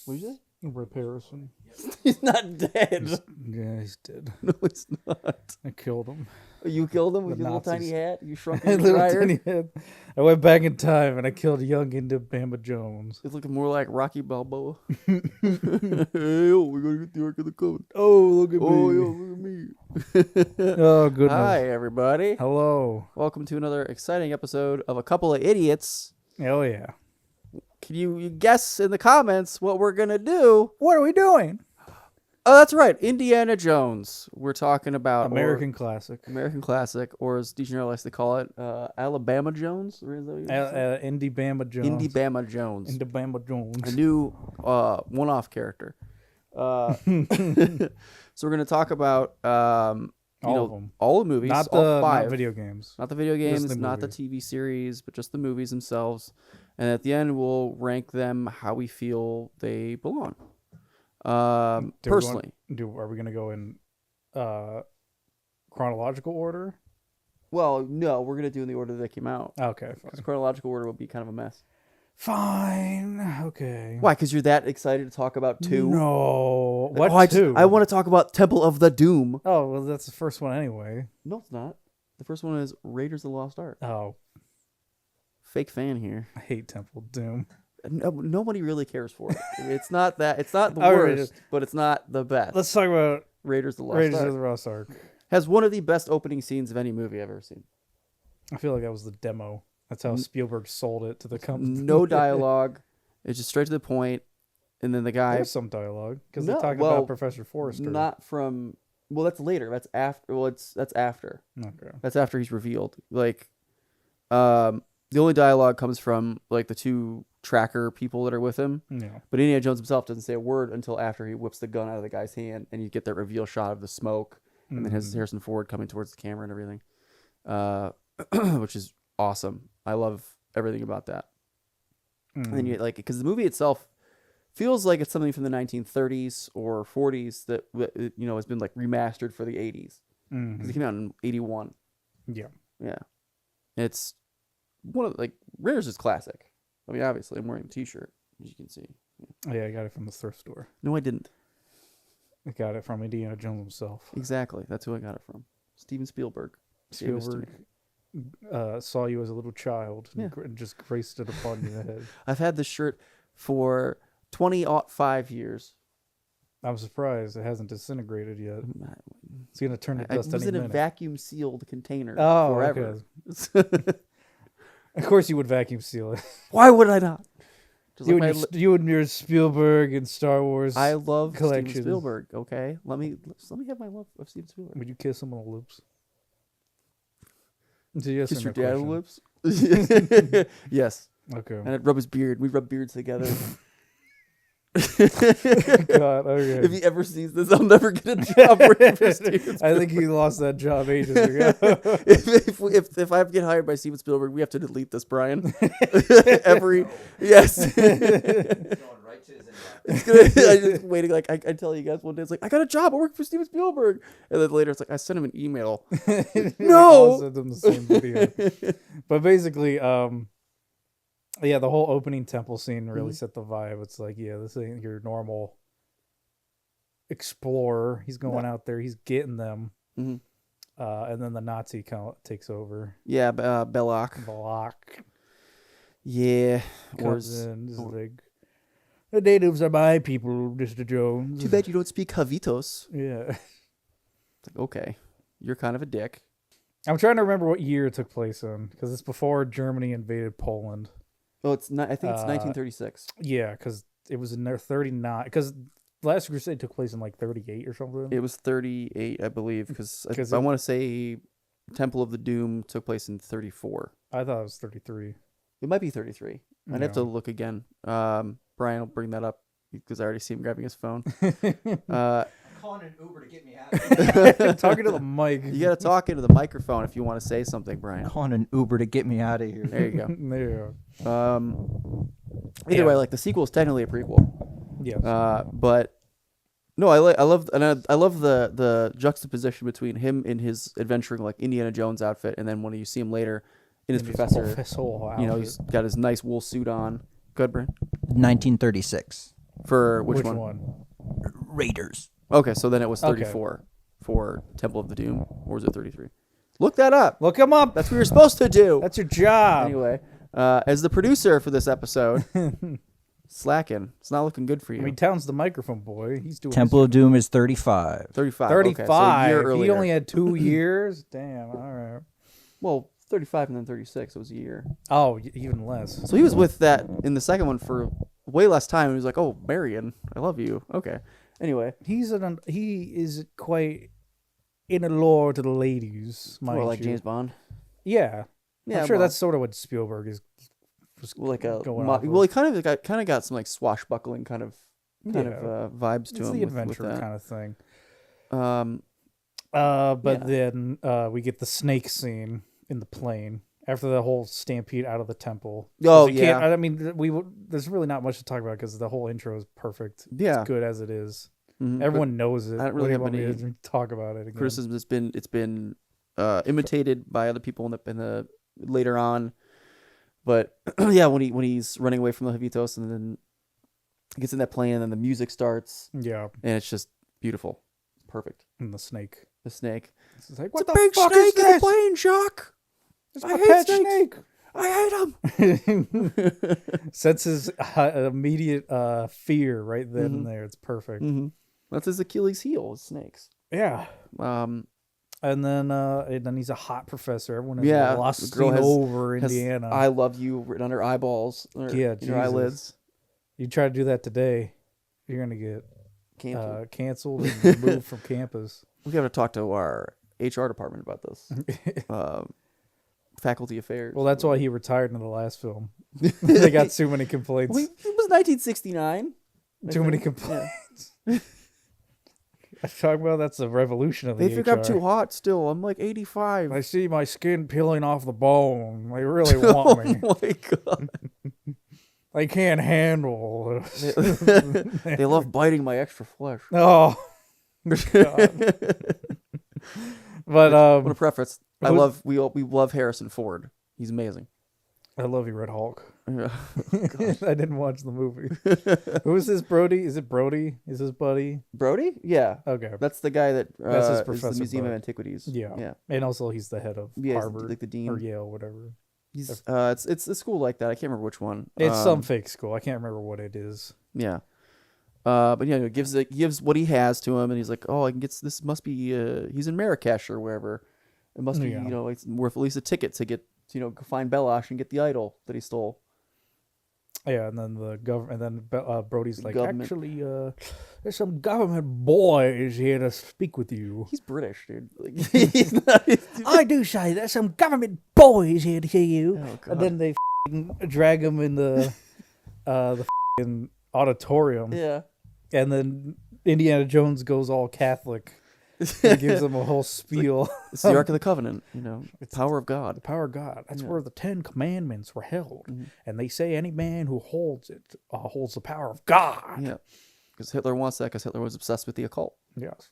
What did you say? Rip Harrison. He's not dead. He's dead. No, he's not. I killed him. You killed him with The your little tiny Nazis. hat? You shrunk I him little dryer? tiny head. I went back in time and I killed young Bama Jones. It's looking more like Rocky Balboa. Hey, yo, we're going to get the Ark of the Covenant. Oh, look at Oh, me. yo, look at me. Oh, goodness. Hi, everybody. Hello. Welcome to another exciting episode of A Couple of Idiots. Oh, yeah. Can you guess in the comments what we're going to do? What are we doing? Oh, that's right. Indiana Jones. We're talking about American classic. American classic, or as DeGeneres likes to call it, Alabama Jones. Or is that what you say? Indie Bama Jones. Indie Bama Jones. Indie Bama Jones. A new one-off character. So we're going to talk about All of them. all the movies, Not all the five. not video games. Not the video games, the not the TV series, but just the movies themselves. And at the end, we'll rank them how we feel they belong. Personally. Are we going to go in chronological order? Well, no, we're going to do in the order they came out. Okay, fine. Because chronological order will be kind of a mess. Fine. Okay. Why? Because you're that excited to talk about 2? No. What Oh, 2? I want to talk about Temple of the Doom. Oh, well, that's the first one anyway. No, it's not. The first one is Raiders of the Lost Ark. Oh, Fake fan here. I hate Temple of Doom. Nobody really cares for it. It's not that. It's not the All right, worst, but it's not the best. Let's talk about Raiders of the Lost Raiders Ark of the Lost Ark. has one of the best opening scenes of any movie I've ever seen. I feel like that was the demo. That's how Spielberg sold it to the company. No dialogue. It's just straight to the point. And then the guy. There's some dialogue because No, they're talking well, about Professor Forrester. Not from. Well, that's later. That's after. Well, that's after. Okay. That's after he's revealed. Like, the only dialogue comes from like the 2 tracker people that are with him. Yeah. But Indiana Jones himself doesn't say a word until after he whips the gun out of the guy's hand, and you get that reveal shot of the smoke, and then his Harrison Ford coming towards the camera and everything, which is awesome. I love everything about that. And then you like because the movie itself feels like it's something from the 1930s or 40s that has been like remastered for the 80s because it came out in 81. Yeah. Yeah, it's one of like Raiders is classic. I mean, obviously, I'm wearing the T-shirt, as you can see. Yeah, I got it from the thrift store. No, I didn't. I got it from Indiana Jones himself. Exactly, that's who I got it from. Steven Spielberg. Spielberg saw you as a little child and just graced it upon your head. I've had this shirt for 5 years. I'm surprised it hasn't disintegrated yet. It's gonna turn to I dust was any in a minute. vacuum sealed container forever. Okay. Of course, you would vacuum seal it. Why would I not? Just You, like and you and your Spielberg and Star Wars. I love collections. Steven Spielberg. Okay, let me have my love of Steven Spielberg. Would you kiss him on the lips? Yes Kiss or your no dad on question? the lips? Yes. Okay. And I'd rub his beard. We rub beards together. God, okay. If he ever sees this, I'll never get a job working for Steven Spielberg. I think he lost that job ages ago. if I get hired by Steven Spielberg, we have to delete this, Brian. Yes. It's gonna, I'm just waiting. Like I tell you guys one day, it's like I got a job. I work for Steven Spielberg, and then later it's like I sent him an email. No, I'll send them the same video. But basically, yeah, the whole opening temple scene really set the vibe. It's like, yeah, this ain't your normal explorer. He's going out there. He's getting them. And then the Nazi takes over. Yeah, Belloc. Yeah. Comes in. Is like, the natives are my people, Mr. Jones. Too bad you don't speak Javitos. Yeah. It's like, okay, you're kind of a dick. I'm trying to remember what year it took place in, because it's before Germany invaded Poland. Oh, it's not. I think it's 1936. Yeah, because it was in their 39. Because Last Crusade took place in like 38 or something. It was 38, I believe, because I want to say Temple of the Doom took place in 34. I thought it was 33. It might be 33. I'd have to look again. Brian will bring that up because I already see him grabbing his phone. Calling an Uber to get me out of here. Talking to the mic. You got to talk into the microphone if you want to say something, Brian. Calling an Uber to get me out of here. There you go. There you go. Either way, like the sequel is technically a prequel. Yes. But no, I love the juxtaposition between him in his adventuring like Indiana Jones outfit, and then when you see him later in his professor, whole you know, he's got his nice wool suit on. Good, Brian. 1936. For which one? Raiders. Okay, so then it was 34 for Temple of the Doom, or was it 33? Look that up. Look him up. That's what you're supposed to do. That's your job. Anyway, as the producer for this episode, slacking. It's not looking good for you. I mean, Town's the microphone boy. He's doing Temple of Doom is 35. 35. 35. Okay, so a year He earlier. only had 2 years. Damn. All right. Well, 35 and then 36. It was a year. Oh, even less. So he was with that in the second one for way less time. He was like, "Oh, Marion, I love you." Okay. Anyway, He is quite in a lore to the ladies, mind well, like you. James Bond. Yeah. Yeah, I'm sure well, that's sort of what Spielberg is like a going off of. well, he kind of got some like swashbuckling kind of vibes to It's him. the with adventure that. kind of thing. Yeah. But then we get the snake scene in the plane after the whole stampede out of the temple. Oh, 'Cause you can't- yeah. I mean, there's really not much to talk about because the whole intro is perfect. Yeah. It's good as it is. Mhm, Everyone knows it. I don't really What do you have want me to talk about it again? criticism. It's been imitated by other people in the later on, but yeah, when he's running away from the Javitos and then he gets in that plane and then the music starts Yeah, and it's just beautiful, perfect. and the snake. The snake. It's like, It's what a the big fuck snake is in the this? plane, Jacques. It's I my hate pet snakes. snake. I hate him. Senses immediate fear right then Mhm. and there. It's perfect. That's his Achilles heel, is snakes. Yeah. Um, And then he's a hot professor. Everyone is Yeah, the lusting girl has- over has Indiana. I love you written on her eyeballs. Or Yeah, in her eyelids. You try to do that today, you're gonna get Canceled. canceled and removed from campus. We got to talk to our HR department about this. Faculty affairs. Well, that's why he retired in the last film. They got too many complaints. It was 1969. Too many complaints. I'm talking about that's the revolution of the They think I'm HR. too hot still. I'm like 85. I see my skin peeling off the bone. They really want me. Oh my god. They can't handle it. They love biting my extra flesh. Oh, God. But I want to preface. who's- We love Harrison Ford. He's amazing. I love you, Red Hulk. Yeah. I didn't watch the movie. Who is this Brody? Is it Brody? Is his buddy? Brody? Yeah. Okay. That's the guy that That's his is the professor Museum of bud. Antiquities. Yeah. Yeah. And also he's the head of Yeah, he's Harvard like the dean. or Yale, whatever. He's it's a school like that. I can't remember which one. It's some fake school. I can't remember what it is. Yeah. But yeah, it gives what he has to him, and he's like, oh, I can get this. Must be he's in Marrakesh or wherever. It must be Yeah. it's worth at least a ticket to get go find Belash and get the idol that he stole. Yeah, and then the government, and then Brody's like, Government. actually, there's some government boys here to speak with you. He's British, dude. Like, he's not. I do say there's some government boys here to hear you. Oh, God. And then they drag him in the auditorium, Yeah. and then Indiana Jones goes all Catholic. He gives them a whole spiel. It's the Ark of the Covenant. Power of The God. power of God. That's Yeah. where the 10 Commandments were held. Mhm. And they say any man who holds it holds the power of God. Yeah. Because Hitler wants that. Because Hitler was obsessed with the occult. Yes.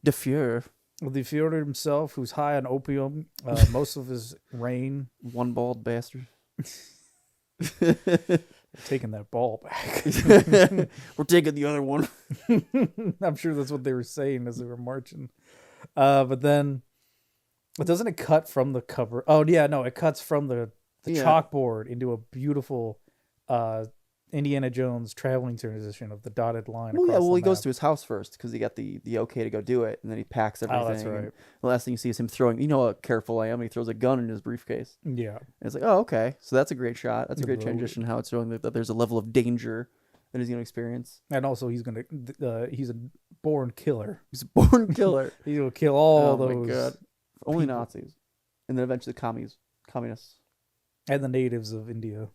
De Fuhrer, The Führer himself, who's high on opium, most of his reign, one bald bastard. taking that ball back. We're taking the other one. I'm sure that's what they were saying as they were marching. But then, doesn't it cut from the cover? Oh, yeah, no, it cuts from the Yeah. chalkboard into a beautiful Indiana Jones traveling transition of the dotted line. Well, yeah. across Well, the he goes map. to his house first because he got the okay to go do it, and then he packs everything. Oh, that's and right. The last thing you see is him throwing. You know how careful I am. He throws a gun in his briefcase. Yeah. And it's like, oh, okay. So that's a great shot. That's a The great road. transition. How it's showing that there's a level of danger that he's going to experience. And also, he's a born killer. He's a born killer. He will kill all Oh those my god. Only people. Nazis, and then eventually communists. and the natives of India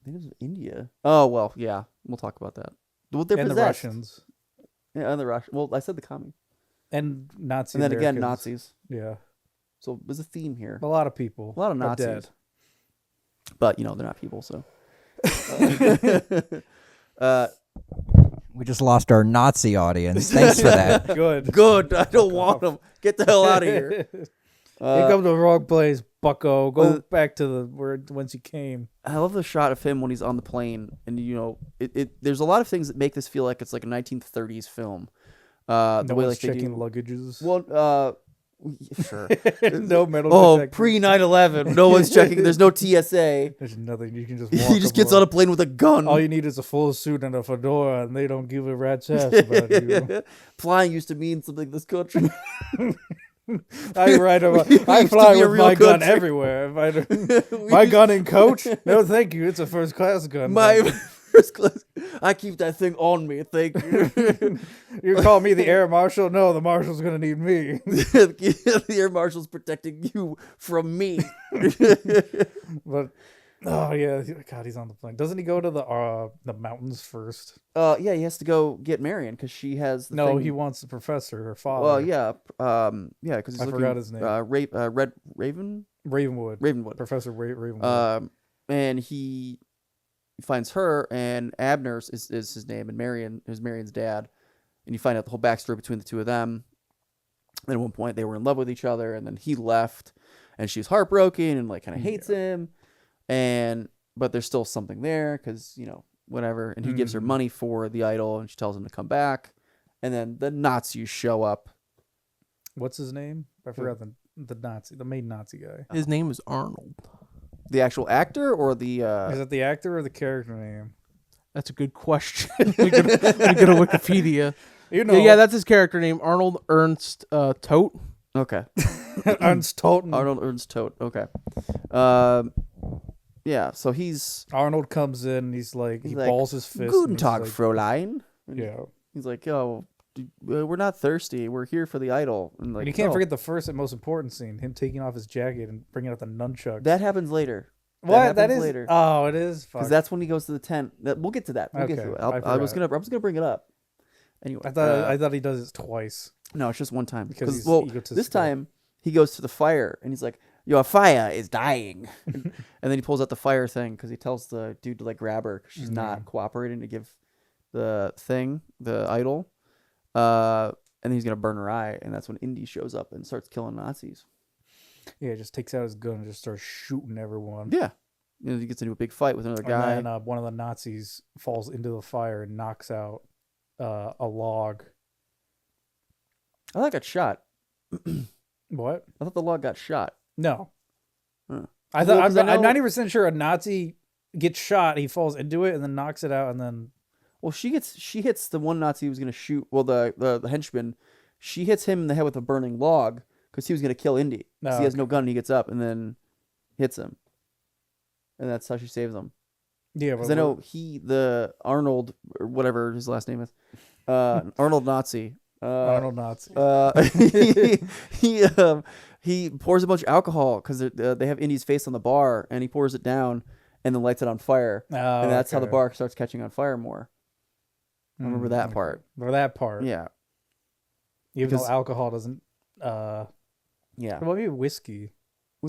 Natives of India. Oh well, yeah. We'll talk about that. Well, they're and the possessed. Russians Yeah, and the Russians. Well, I said the commies, and Nazi and then again Americans. Nazis. Yeah, So there's a theme here. a lot of people. A lot of are Nazis. dead. But they're not people, so. We just lost our Nazi audience. Thanks for that. Good. Good. I don't want them. Get the hell out of here. You come to the wrong place, Bucko, go back to the whence you came. I love the shot of him when he's on the plane, and there's a lot of things that make this feel like it's like a 1930s film. No the way one's like they checking do. luggages. Well, sure. No metal Oh, detectors. pre 9/11, no one's checking. There's no TSA. There's nothing. You can just walk. He just gets on a plane with a gun. All you need is a full suit and a fedora, and they don't give a rat's ass about you. Flying used to mean something in this country. I fly used to be a with real my gun country. everywhere. My gun in coach? No, thank you. It's a first class gun. My first class. I keep that thing on me. Thank you. You call me the air marshal? No, the marshal's gonna need me. The air marshal's protecting you from me. But oh yeah, God, he's on the plane. Doesn't he go to the mountains first? Yeah, he has to go get Marion because she has. No, thing. he wants the professor, her father. Well, yeah, because he's I looking. forgot his name. Raven. Ravenwood. Professor Ravenwood. And he finds her, and Abner's is his name, and Marion is Marion's dad, and you find out the whole backstory between the two of them. And at one point, they were in love with each other, and then he left, and she's heartbroken and like kind of hates him, but there's still something there because whatever. And he gives her money for the idol, and she tells him to come back, and then the Nazis show up. What's his name? I forgot the main Nazi guy. His name is Arnold. The actual actor or the Is it the actor or the character name? That's a good question. we go to Wikipedia. Yeah, that's his character name, Arnold Ernst Todt. Okay. Ernst Toten. Arnold Ernst Todt. Okay. Yeah, so Arnold comes in, he's like, he like, balls his fist. Guten and he's Tag, like, Fräulein. Yeah. He's like, yo, we're not thirsty. We're here for the idol. And like, And you can't forget the first and most important scene, him taking off his jacket and bringing out the nunchucks. that happens later. What? That happens is later. Oh, it is. Fuck. Because that's when he goes to the tent. We'll get to that. We'll get Okay, to it. I I was forgot. gonna bring it up. Anyway, I thought he does it twice. no, it's just one time. Because he's Well, egotistical. this time he goes to the fire and he's like, "Your fire is dying," and then he pulls out the fire thing because he tells the dude to like grab her because she's not cooperating to give the idol. And then he's gonna burn her eye, and that's when Indy shows up and starts killing Nazis. Yeah, just takes out his gun and just starts shooting everyone. Yeah, he gets into a big fight with another guy. And then one of the Nazis falls into the fire and knocks out a log. I thought it got shot. What? I thought the log got shot. No. Huh. I Well, thought 'cause I I'm know- 90% sure a Nazi gets shot. He falls into it and then knocks it out, and then Well, she hits the one Nazi who was gonna shoot. Well, the henchman, she hits him in the head with a burning log because he was gonna kill Indy. 'Cause he has no gun. And he gets up and then hits him, and that's how she saves him. yeah. Because I know the Arnold or whatever his last name is, Arnold Nazi. Arnold Nazi. He pours a bunch of alcohol because they have Indy's face on the bar, and he pours it down and then lights it on fire, and that's how the bar starts catching on fire more. I remember that part. For that part. Yeah, Even though because- alcohol doesn't. yeah. Well, maybe whiskey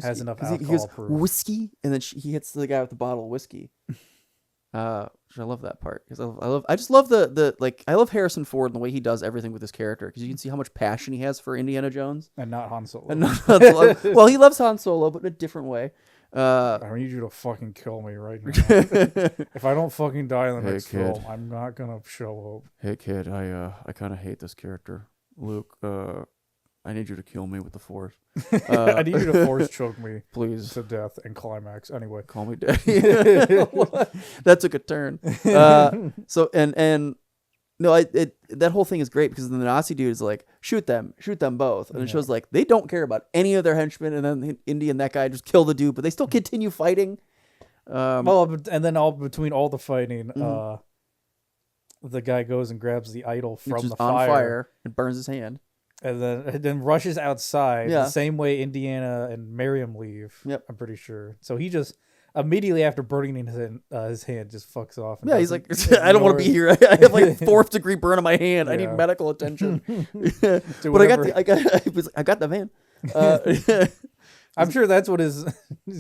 has enough 'Cause he alcohol goes, proof. whiskey, and then he hits the guy with the bottle of whiskey. I love that part because I just love the like I love Harrison Ford and the way he does everything with his character because you can see how much passion he has for Indiana Jones. And not Han Solo. And not, well, he loves Han Solo, but in a different way. I need you to fucking kill me right now. If I don't fucking die in the next kid. film, I'm not gonna show up. Hey kid, I kind of hate this character, Luke. I need you to kill me with the Force. I need you to force choke me Please. to death and climax. Anyway, Call me daddy. That took a turn. So and no, that whole thing is great because then the Nazi dude is like, shoot them both, and it shows like they don't care about any of their henchmen, and then Indy and that guy just kill the dude, but they still continue fighting. and then between all the fighting, the guy goes and grabs the idol from He's the just on fire, fire and burns his hand. and then rushes outside Yeah. the same way Indiana and Miriam leave. Yep. I'm pretty sure. So he just immediately after burning his hand just fucks off. And Yeah, he's like, doesn't I don't want to be ignore here. I have like 4th degree burn on my hand. I need Yeah. medical attention. Do But I whatever. got the van. I'm sure that's what is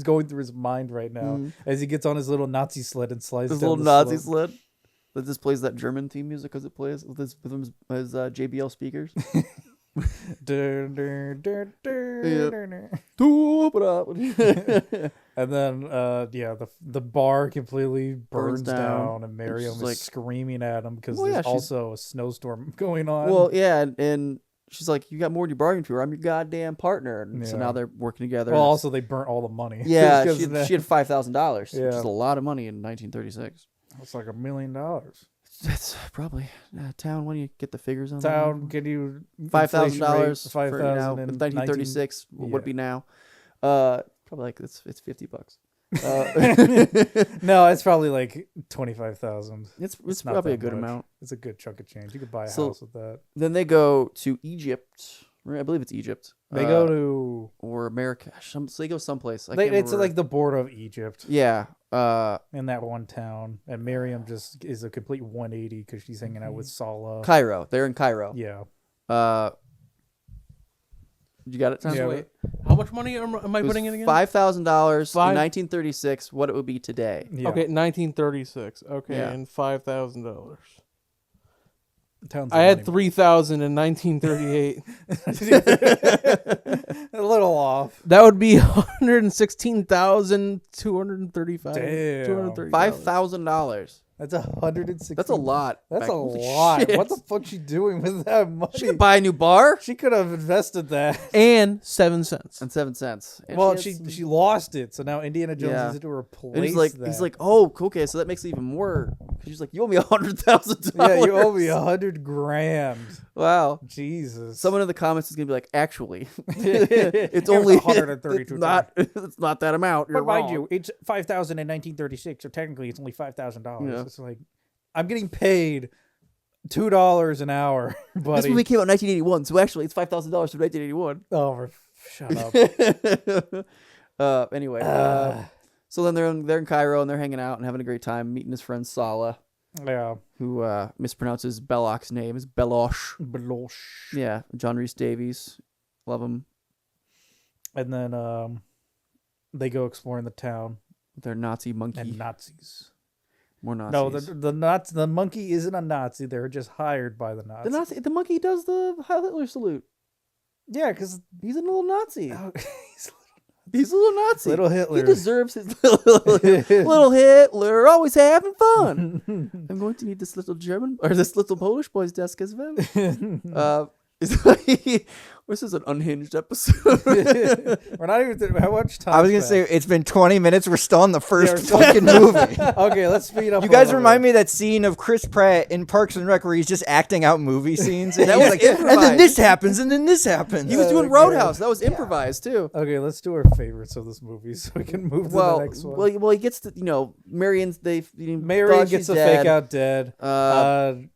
going through his mind right now as he gets on his little Nazi sled and slides His down little the Nazi slope. sled that just plays that German theme music because it plays with his JBL speakers. Doop it up. And then, the bar completely burns down, and Miriam is like- screaming at him because Well, yeah, there's she's- also a snowstorm going on. Well, yeah, and she's like, "You got more than you bargained for. I'm your goddamn partner." And so Yeah. now they're working together. well, and also they burnt all the money. yeah, 'Cause she had $5,000, which Yeah. is a lot of money in 1936. it's like $1 million. That's probably town. When you get the figures on Town, can you $5,000 for 5,000 now. in In 1936 would yeah. be now. Probably like it's $50. No, it's probably like 25,000. It's not probably a that good much. amount. It's a good chunk of change. You could buy a So- house with that. Then they go to Egypt. I believe it's Egypt. They go to or America. So they go someplace. it's remember. like the border of Egypt yeah. in that one town, and Miriam just is a complete 180 because she's hanging out with Salah. Cairo. They're in Cairo. Yeah, You got it, Tom? Yeah, Wait, how much money am I putting in again? $5,000 in Five- 1936. What it would be today? yeah. Okay, 1936. Okay, Yeah. and $5,000. Town's I had money. 3,000 in 1938. A little off. That would be 116,235. Damn. $5,000. That's $160. That's a lot. That's Back- a holy lot. shit. What the fuck's she doing with that money? She could buy a new bar She could have invested that. And 7 cents. and 7 cents. And Well, had she some- she lost it, so now Indiana Jones Yeah. needs to replace and he's that. like, oh, okay, so that makes it even more. She's like, you owe me $100,000. yeah, you owe me $100,000. Wow. Jesus. Someone in the comments is gonna be like, actually, it's only $132. It's not that amount. You're But mind wrong. you, it's $5,000 in 1936, so technically it's only $5,000. Yeah. It's like I'm getting paid $2 an hour, This buddy. movie came out in 1981, so actually it's $5,000 from 1981. Oh, shut up. Anyway, so then they're in Cairo and they're hanging out and having a great time, meeting his friend Salah, Yeah. who mispronounces Belloc's name is Belosh. Belosh. Yeah, John Rhys Davies, love him. And then they go exploring the town Their Nazi monkey, and Nazis. more Nazis. No, the monkey isn't a Nazi. They're just hired by the Nazis. the monkey does the Heil Hitler salute. Yeah, because He's a little Nazi. he's He's a little Nazi. little He Hitler. deserves his little Hitler, always having fun. I'm going to need this little German or this little Polish boy's desk as well. This is an unhinged episode. We're not even how much time. I was gonna say it's been 20 minutes. We're still on the first Yeah, we're fucking movie. Okay, let's speed up. You a guys little remind bit. me of that scene of Chris Pratt in Parks and Rec where he's just acting out movie scenes. And That he's was like, and then improvised. this happens, and then this happens. He was doing Okay. Roadhouse. That was improvised too. Okay, let's do our favorites of this movie so we can move to Well, the next one. well, he gets to Marion's. Marion gets to fake out dead, and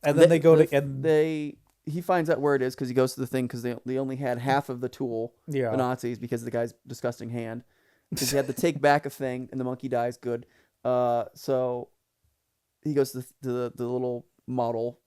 then they go to and he finds out where it is because he goes to the thing because they only had half of the tool. yeah. The Nazis because of the guy's disgusting hand. Because he had to take back a thing and the monkey dies. Good. So he goes to the little model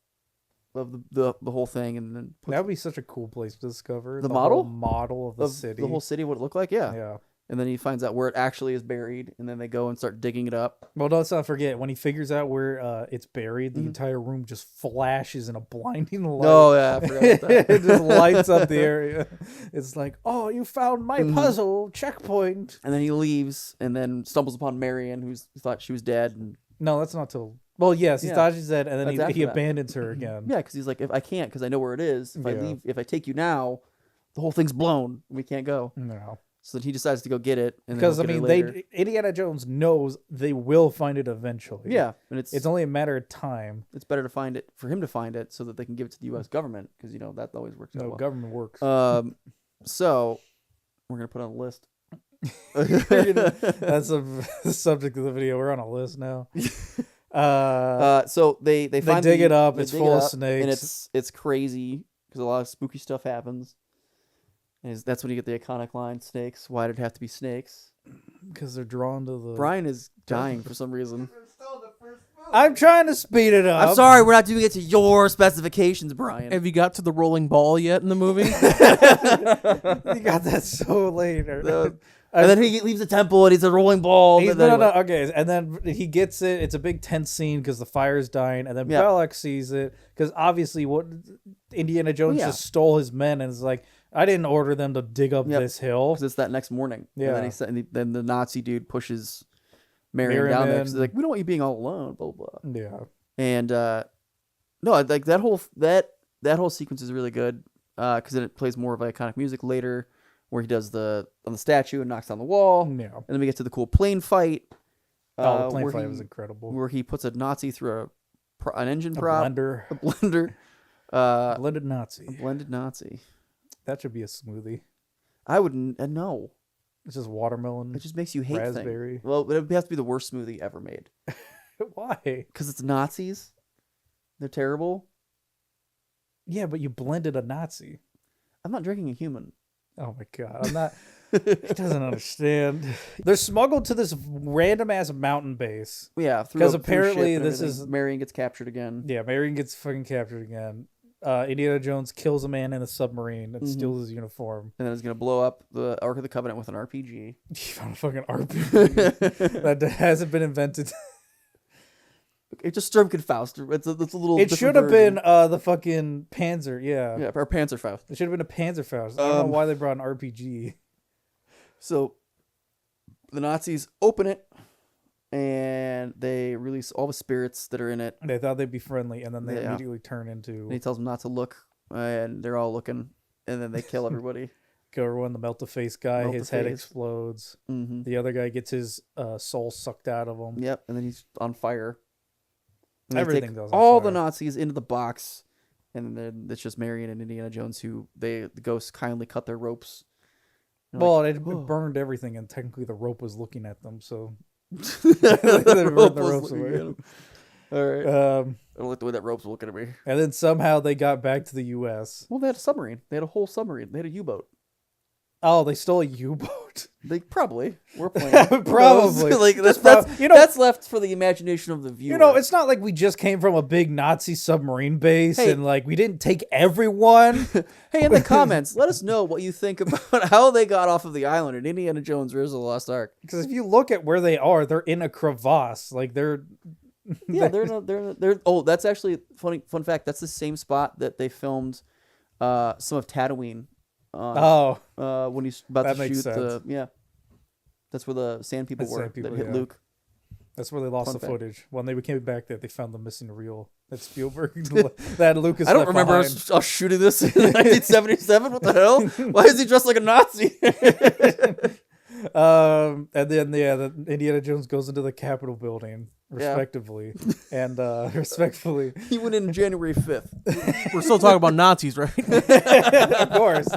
of the whole thing and then puts That would be such a cool place to discover The whole model? model of the city. the whole city what it looked like. Yeah. Yeah. And then he finds out where it actually is buried and then they go and start digging it up. Well, let's not forget when he figures out where it's buried, the Mhm. entire room just flashes in a blinding light. Oh yeah, I forgot about that. It just lights up the area. It's like, oh, you found my Mhm. puzzle checkpoint. And then he leaves and then stumbles upon Marion, who thought she was dead. And No, that's not till. Well, yes, he Yeah. thought she's dead, and then That's after he that. abandons her again. yeah, because he's like, if I can't, because I know where it is. If I Yeah. leave, if I take you now, the whole thing's blown. We can't go. No, So then he decides to go get it. And because I then mean, he'll get her later. Indiana Jones knows they will find it eventually. Yeah, and it's only a matter of time. it's better to find it for him to find it so that they can give it to the U.S. government because that always works out No, well. government works. So we're gonna put on a list. That's the subject of the video. We're on a list now. So they find dig it up. they It's dig full it of up, snakes. and it's crazy because a lot of spooky stuff happens. And that's when you get the iconic line, "Snakes. Why did it have to be snakes?" Because they're drawn to the. Brian is dying for some reason. I'm trying to speed it up. I'm sorry, we're not doing it to your specifications, Brian. Have you got to the rolling ball yet in the movie? You got that so later. And then he leaves the temple and he's a rolling ball. He's, and then no, okay. And then he gets it. It's a big tense scene because the fire's dying. And then Yeah. Belloc sees it because obviously what Indiana Jones Yeah. just stole his men and is like, I didn't order them to dig up this hill. Because it's that next morning. Yeah. And then the Nazi dude pushes Marion down there. 'Cause he's like, we don't want you being all alone, blah, blah, blah. Yeah. And no, like that whole sequence is really good because then it plays more of iconic music later where he does on the statue and knocks down the wall. Yeah. And then we get to the cool plane fight. The plane where fight he- was incredible. Where he puts a Nazi through an engine A prop. blender. A blender. Blended Nazi. A blended Nazi. That should be a smoothie. I wouldn't no. It's just watermelon. It just makes you hate Raspberry. things. Well, it has to be the worst smoothie ever made. Why? Because it's Nazis. They're terrible. Yeah, but you blended a Nazi. I'm not drinking a human. Oh my god, I'm not. He doesn't understand. They're smuggled to this random ass mountain base. Yeah, Because through apparently ship and this everything. is- Marion gets captured again. Yeah, Marion gets fucking captured again. Indiana Jones kills a man in a submarine and steals his uniform. And then it's gonna blow up the Ark of the Covenant with an RPG. He found a fucking RPG that hasn't been invented. It's just Sturmgefaust. It's a little. It different should have version. been the fucking Panzer. Yeah. Yeah, or Panzerfaust. It should have been a Panzerfaust. I don't know why they brought an RPG. So the Nazis open it, and they release all the spirits that are in it. They thought they'd be friendly, and then they Yeah. immediately turn into And he tells them not to look, and they're all looking, and then they kill everybody. kill everyone. The melt-the-face guy, Melt his the head face. explodes. Mm-hmm. The other guy gets his soul sucked out of him. Yep, and then he's on fire. And they Everything take goes on all fire. the Nazis into the box, and then it's just Marion and Indiana Jones who the ghosts kindly cut their ropes. They're Well, like, it "Oh." burned everything, and technically the rope was looking at them. So the They rope ripped the was ropes looking away. at him. All right. I don't like the way that rope's looking at me. and then somehow they got back to the U.S. Well, they had a submarine. They had a whole submarine. They had a U-boat. Oh, they stole a U-boat. They probably were playing. Probably. like that's you know- that's left for the imagination of the viewer. You know, it's not like we just came from a big Nazi submarine base Hey. and like we didn't take everyone. Hey, in the comments, let us know what you think about how they got off of the island in Indiana Jones: Raiders of the Lost Ark. Because if you look at where they are, they're in a crevasse. Like they're Yeah, they're. Oh, that's actually funny. Fun fact. That's the same spot that they filmed some of Tatooine. When he's about That to makes shoot the sense. yeah. That's where the sand people The were sand people, that hit yeah. Luke. That's where they lost Fun the fact. footage. When they came back there, they found the missing reel that Spielberg that Lucas. I don't left remember behind. us shooting this in 1977. What the hell? Why is he dressed like a Nazi? And then the Indiana Jones goes into the Capitol building, respectively, and respectfully, He went in January 5th. We're still talking about Nazis, right? of course.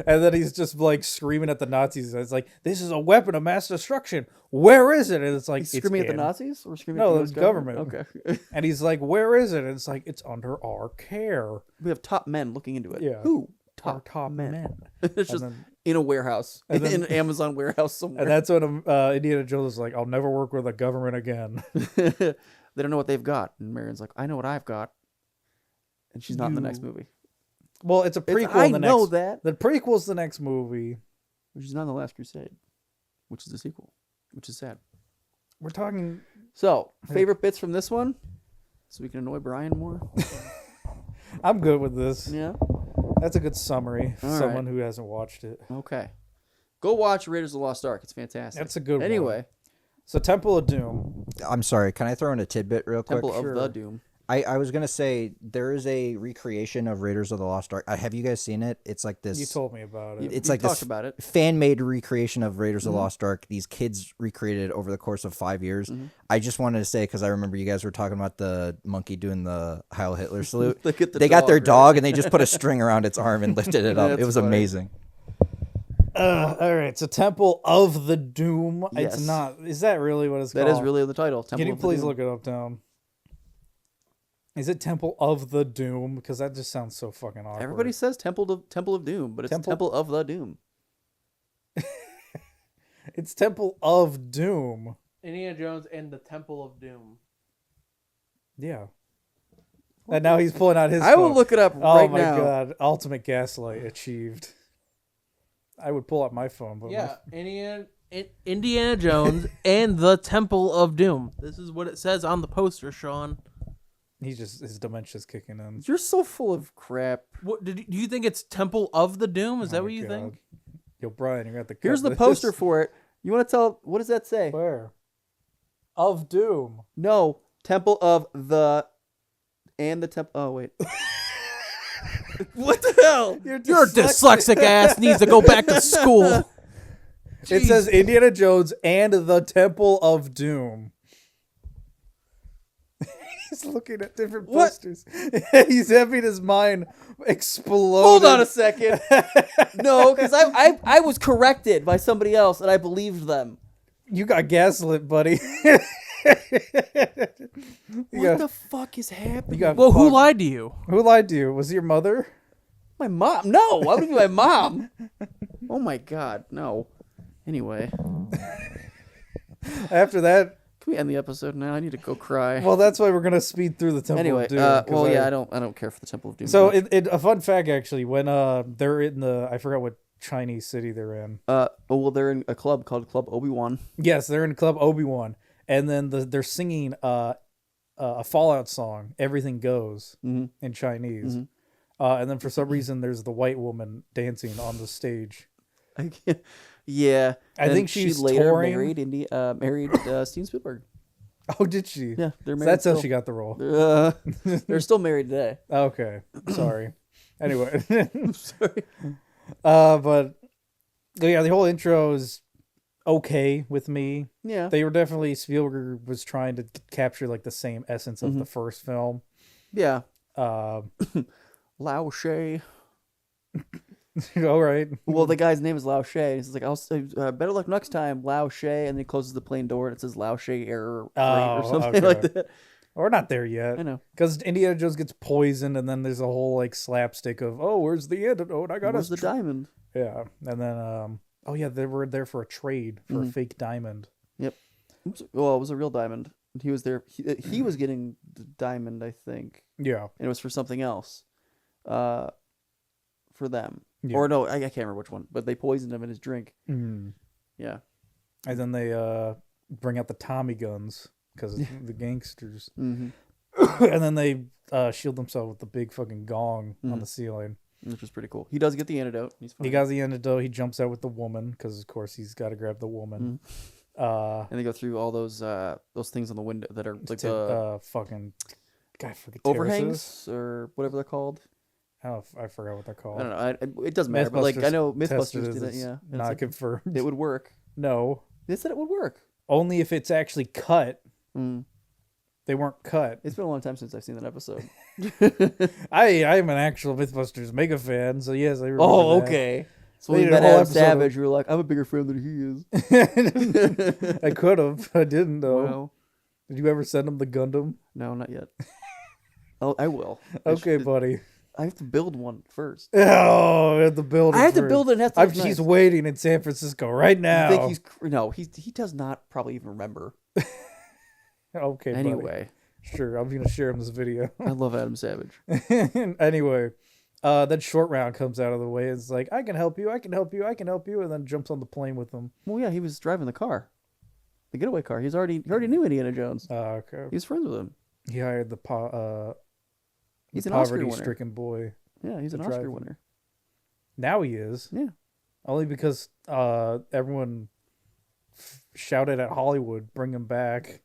And then he's just like screaming at the Nazis. It's like, this is a weapon of mass destruction. Where is it? And it's like, He's it's screaming at the in- Nazis or screaming No, at the the US government. Okay. And he's like, where is it? And it's like, it's under our care. We have top men looking into it. Yeah. Who? Our top men. It's just then- in a warehouse, and then- in an Amazon warehouse somewhere. And that's when Indiana Jones is like, I'll never work with the government again. They don't know what they've got. And Marion's like, I know what I've got. And she's not in the next movie. Well, it's a prequel. I in the know next, that. The prequel's the next movie. She's not in The Last Crusade, which is the sequel, which is sad. We're talking. So, favorite bits from this one? So we can annoy Brian more? I'm good with this. Yeah? That's a good summary for All someone who hasn't watched it. Okay. Go watch Raiders of the Lost Ark. It's fantastic. That's a good one. Anyway, So Temple of Doom. I'm sorry. Can I throw in a tidbit real quick? Temple Sure. of the Doom. I was gonna say there is a recreation of Raiders of the Lost Ark. Have you guys seen it? It's like this. You told me about it. It's You like talked this about it. fan-made recreation of Raiders of the Mhm. Lost Ark. These kids recreated it over the course of 5 years. Mhm. I just wanted to say because I remember you guys were talking about the monkey doing the Heil Hitler salute. They get They got their right? dog and they just put a string around its arm and lifted it up. That's It was funny. amazing. All right. So Temple of the Doom. Yes. It's not. Is that really what it's That called? is really the title. Temple Can you of the please Doom. look it up, Tom? Is it Temple of the Doom? Because that just sounds so fucking awkward. Everybody says Temple of Doom, but it's Temple- Temple of the Doom. It's Temple of Doom. Indiana Jones and the Temple of Doom. Yeah. And now he's pulling out his. I will phone. look it up Oh right my now. god! Ultimate gaslight achieved. I would pull out my phone. But Yeah, Indiana Jones and the Temple of Doom. This is what it says on the poster, Sean. his dementia's kicking in. You're so full of crap. What do you think it's Temple of the Doom? Is that Oh, what you God. think? Yo, Brian, you're gonna have to. Here's cut the poster this. for it. You want to tell? What does that say? Where? Of Doom. No, Temple of the, and the temple. Oh wait. What the hell? Your dyslexic ass needs to go back to school. It says Indiana Jones and the Temple of Doom. He's looking at different What? posters. He's having his mind explode. Hold on a second. No, because I was corrected by somebody else and I believed them. You got gaslit, buddy. What the fuck is happening? Well, who lied to you? Who lied to you? Was it your mother? My mom? No, why would it be my mom? Oh my god, no. Anyway, After that, can we end the episode now? I need to go cry. well, that's why we're gonna speed through the Temple anyway, of Doom. 'cause well, yeah, I don't care for the Temple of Doom. So, much. a fun fact actually, when they're in I forgot what Chinese city they're in. well, they're in a club called Club Obi-Wan. Yes, they're in Club Obi-Wan, and then they're singing a Fallout song, "Everything Goes," in Chinese. And then for some reason, there's the white woman dancing on the stage. Yeah, I and think she she's later touring. married Steven Spielberg. Oh, did she? Yeah, they're So married. that's how still. she got the role. They're still married today. Okay, sorry. Anyway, Sorry. but yeah, the whole intro is okay with me. Yeah. They were definitely Spielberg was trying to capture like the same essence of the first film. Yeah. Uh, Lao She. all right. Well, the guy's name is Lao She. He's like, "I'll better luck next time, Lao She," and then he closes the plane door and it says Lao She error free or something like okay. that. We're not there yet. I know. Because Indiana Jones gets poisoned, and then there's a whole like slapstick of, "Oh, where's the antidote? I got Where's us the diamond? Yeah, and then oh yeah, they were there for a trade for a fake diamond. Yep. Oops. Well, it was a real diamond. He was there. He was getting the diamond, I think, Yeah, and it was for something else. For them. Yeah. Or no, I can't remember which one. But they poisoned him in his drink. and Yeah. then they bring out the Tommy guns because the gangsters, Mm-hmm. and then they shield themselves with the big fucking gong on the ceiling. Which was pretty cool. He does get the antidote. He's fine. He got the antidote. He jumps out with the woman because, of course, he's got to grab the woman. And they go through all those things on the window that are like the fucking guy forget overhangs or whatever they're called. I forgot what they're called. I don't know. It doesn't matter. But like I know tested MythBusters as did it. it's Yeah, And it's not like, confirmed. it would work. No, They said it would work. only if it's actually cut. Mm. They weren't cut. It's been a long time since I've seen that episode. I'm an actual MythBusters mega fan, so yes, I remember Oh, that. okay. So They when you did a met whole Adam episode Savage, you were like, "I'm a bigger fan than he is." I could have. I didn't though. Well, Did you ever send him the Gundam? no, not yet. Oh, I will. Okay, buddy. I have to build one first. Oh, I have to build it. I have to first. build it. And it has to look He's nice. waiting in San Francisco right now. You think he does not probably even remember. Okay, buddy. Anyway, Sure, I'm gonna share him this video. I love Adam Savage. Anyway, then Short Round comes out of the way. It's like, I can help you, I can help you, I can help you, and then jumps on the plane with them. Well, yeah, he was driving the car, the getaway car. He already knew Indiana Jones. Okay. He was friends with him. He hired He's an Oscar winner. poverty-stricken boy. Yeah, he's an to Oscar drive. winner. Now he is. Yeah. Only because everyone shouted at Hollywood, bring him back.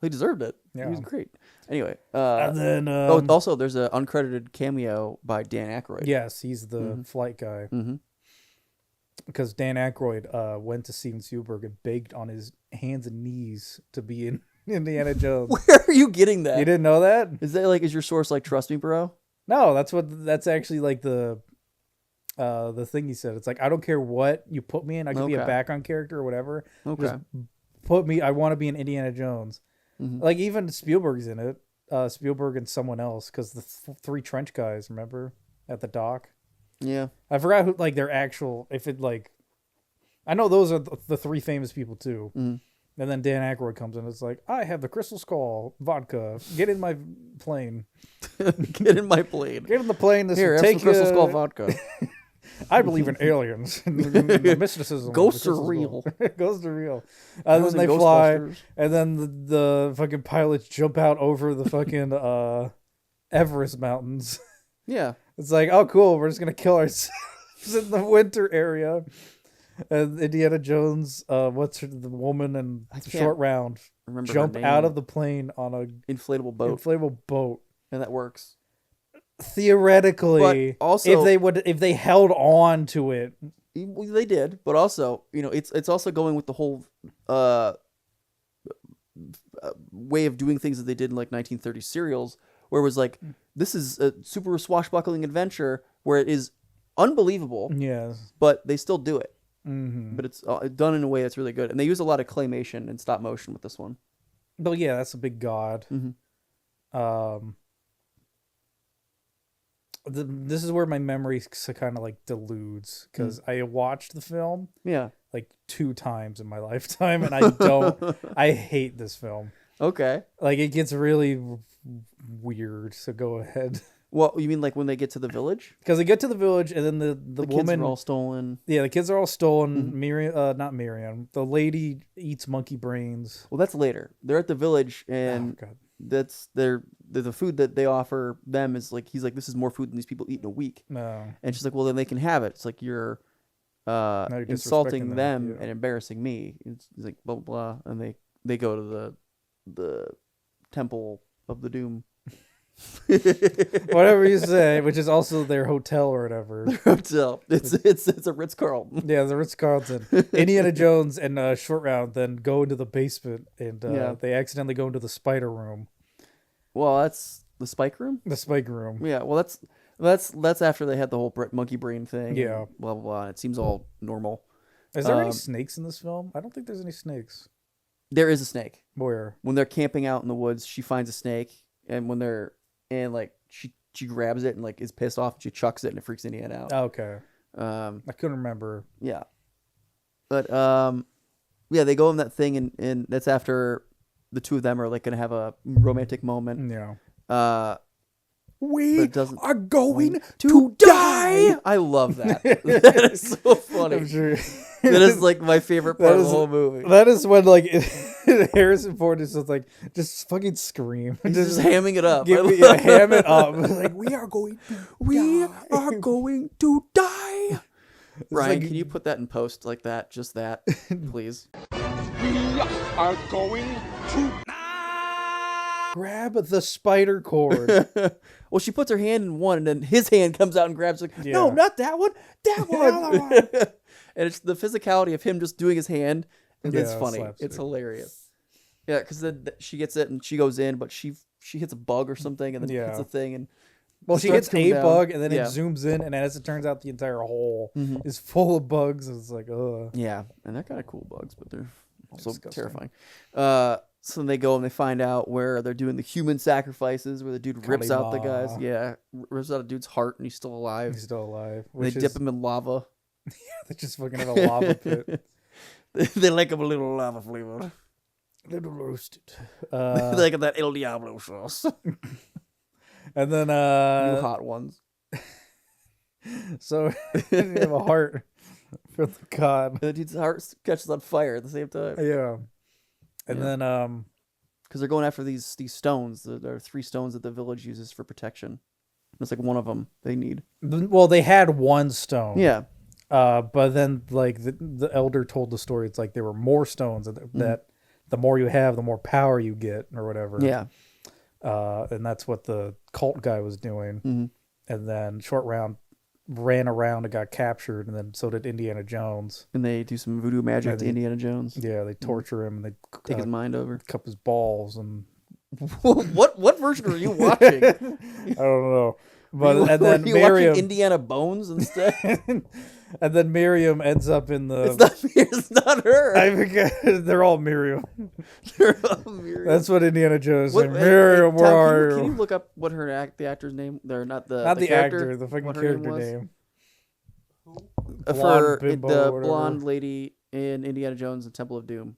He deserved it. Yeah. He was great. Anyway, And then, also there's an uncredited cameo by Dan Aykroyd. yes, he's the flight guy. Mm-hmm. Because Dan Aykroyd went to Steven Spielberg and begged on his hands and knees to be in Indiana Jones. Where are you getting that? You didn't know that? Is your source like, trust me, bro? No, that's actually like the thing he said. It's like, I don't care what you put me in. I could be a Okay. background character or whatever. Okay. Just put me. I want to be in Indiana Jones. Mhm. Like even Spielberg's in it. Spielberg and someone else because the three trench guys, remember at the dock. Yeah. I forgot who like their actual. If it like, I know those are the three famous people too. Mhm. And then Dan Aykroyd comes in. It's like, I have the Crystal Skull vodka. Get in my plane. Get in my plane. Get in the plane. This Here, will have take some Crystal you. Skull vodka. I believe in aliens. The mysticism. Ghosts because are it's real. Ghosts are real. I And was then in they fly, Ghostbusters. and then the fucking pilots jump out over the fucking Everest mountains. Yeah. It's like, oh, cool. We're just gonna kill ourselves in the winter area. And Indiana Jones, the woman and I can't Short Round remember jump her out name. of the plane on a Inflatable boat, inflatable boat. and that works. Theoretically, But also, if they held on to it, they did. But also, it's also going with the whole way of doing things that they did in like 1930s serials, where it was like, this is a super swashbuckling adventure where it is unbelievable, yes. but they still do it. Mm-hmm. But it's done in a way that's really good, and they use a lot of claymation and stop motion with this one. But yeah, that's a big god. Mm-hmm. This is where my memory kind of like deludes because I watched the film Yeah. like 2 times in my lifetime, and I don't. I hate this film. Okay. Like it gets really weird. So go ahead. Well, you mean like when they get to the village? Because they get to the village, and then the Kids woman are all stolen. Yeah, the kids are all stolen. Mm-hmm. Miriam, not Miriam. The lady eats monkey brains. Well, that's later. They're at the village, and Oh god. that's the food that they offer them is like, he's like, this is more food than these people eat in a week. No. And she's like, well, then they can have it. It's like, you're you're insulting disrespecting them them, yeah. and embarrassing me. It's like blah blah blah, and they go to the temple of the doom. Whatever you say, which is also their hotel or whatever. Hotel. It's a Ritz-Carlton. Yeah, the Ritz-Carlton. Indiana Jones and Short Round then go into the basement, and they accidentally go into the spider room, Well, that's the spike room. the spike room. Yeah. Well, that's after they had the whole monkey brain thing. Yeah. And blah blah blah. It seems all normal. Is there any snakes in this film? I don't think there's any snakes. There is a snake. Where? When they're camping out in the woods, she finds a snake, and when they're like she grabs it and like is pissed off, and she chucks it, and it freaks Indiana out. Okay. I couldn't remember. Yeah. But yeah, they go in that thing, and that's after the two of them are like gonna have a romantic moment. Yeah. We are going to die. I love that. That is so funny. I'm sure. That is like my favorite part of the whole movie. That is when like Harrison Ford is just like just fucking scream. He's just hamming it up. Ham it up. Like we are going to die. Brian, like- can you put that in post like that? Just that, please. We are going to grab the spider cord. Well, she puts her hand in one, and then his hand comes out and grabs it. Yeah. No, not that one. That one. And it's the physicality of him just doing his hand, and it's Yeah, funny. slapstick. It's hilarious. Yeah, because then she gets it and she goes in, but she hits a bug or something, and then Yeah. hits a thing, and Well, she starts hits coming a down. bug, and then Yeah. it zooms in, and as it turns out, the entire hole Mhm. is full of bugs. It's like, ugh. Yeah, and they're kind of cool bugs, but they're also Disgusting. terrifying. So then they go and they find out where they're doing the human sacrifices, where the dude rips out the guy's, Kalima. yeah, rips out a dude's heart, and he's still alive. He's still alive. And they Which dip him in lava. They just fucking have a lava pit. They like him a little lava flavor. Little roasted. They like that El Diablo sauce. And then New hot ones. so you have a heart for the god. The dude's heart catches on fire at the same time. Yeah. And Yeah. then Because they're going after these stones. There are 3 stones that the village uses for protection. It's like one of them they need. well, they had one stone. Yeah. But then like the elder told the story. It's like there were more stones that the more you have, the more power you get, or whatever. Yeah. And that's what the cult guy was doing. Mhm. And then Short Round ran around and got captured, and then so did Indiana Jones. And they do some voodoo magic to Indiana Jones. Yeah, they torture him and they Take his mind over. cup his balls, and What version are you watching? I don't know. But and then Were you Miriam, watching Indiana Bones instead? and then Miriam ends up in the. It's not her. I forget. They're all Miriam. They're all Miriam. That's what Indiana Jones What- said. Miriam, Tom, where can are you, you? Can you look up what the actor's name? They're not the Not the character, actor, the fucking what her character was? name. For Blonde bimbo the or whatever. blonde lady in Indiana Jones and Temple of Doom.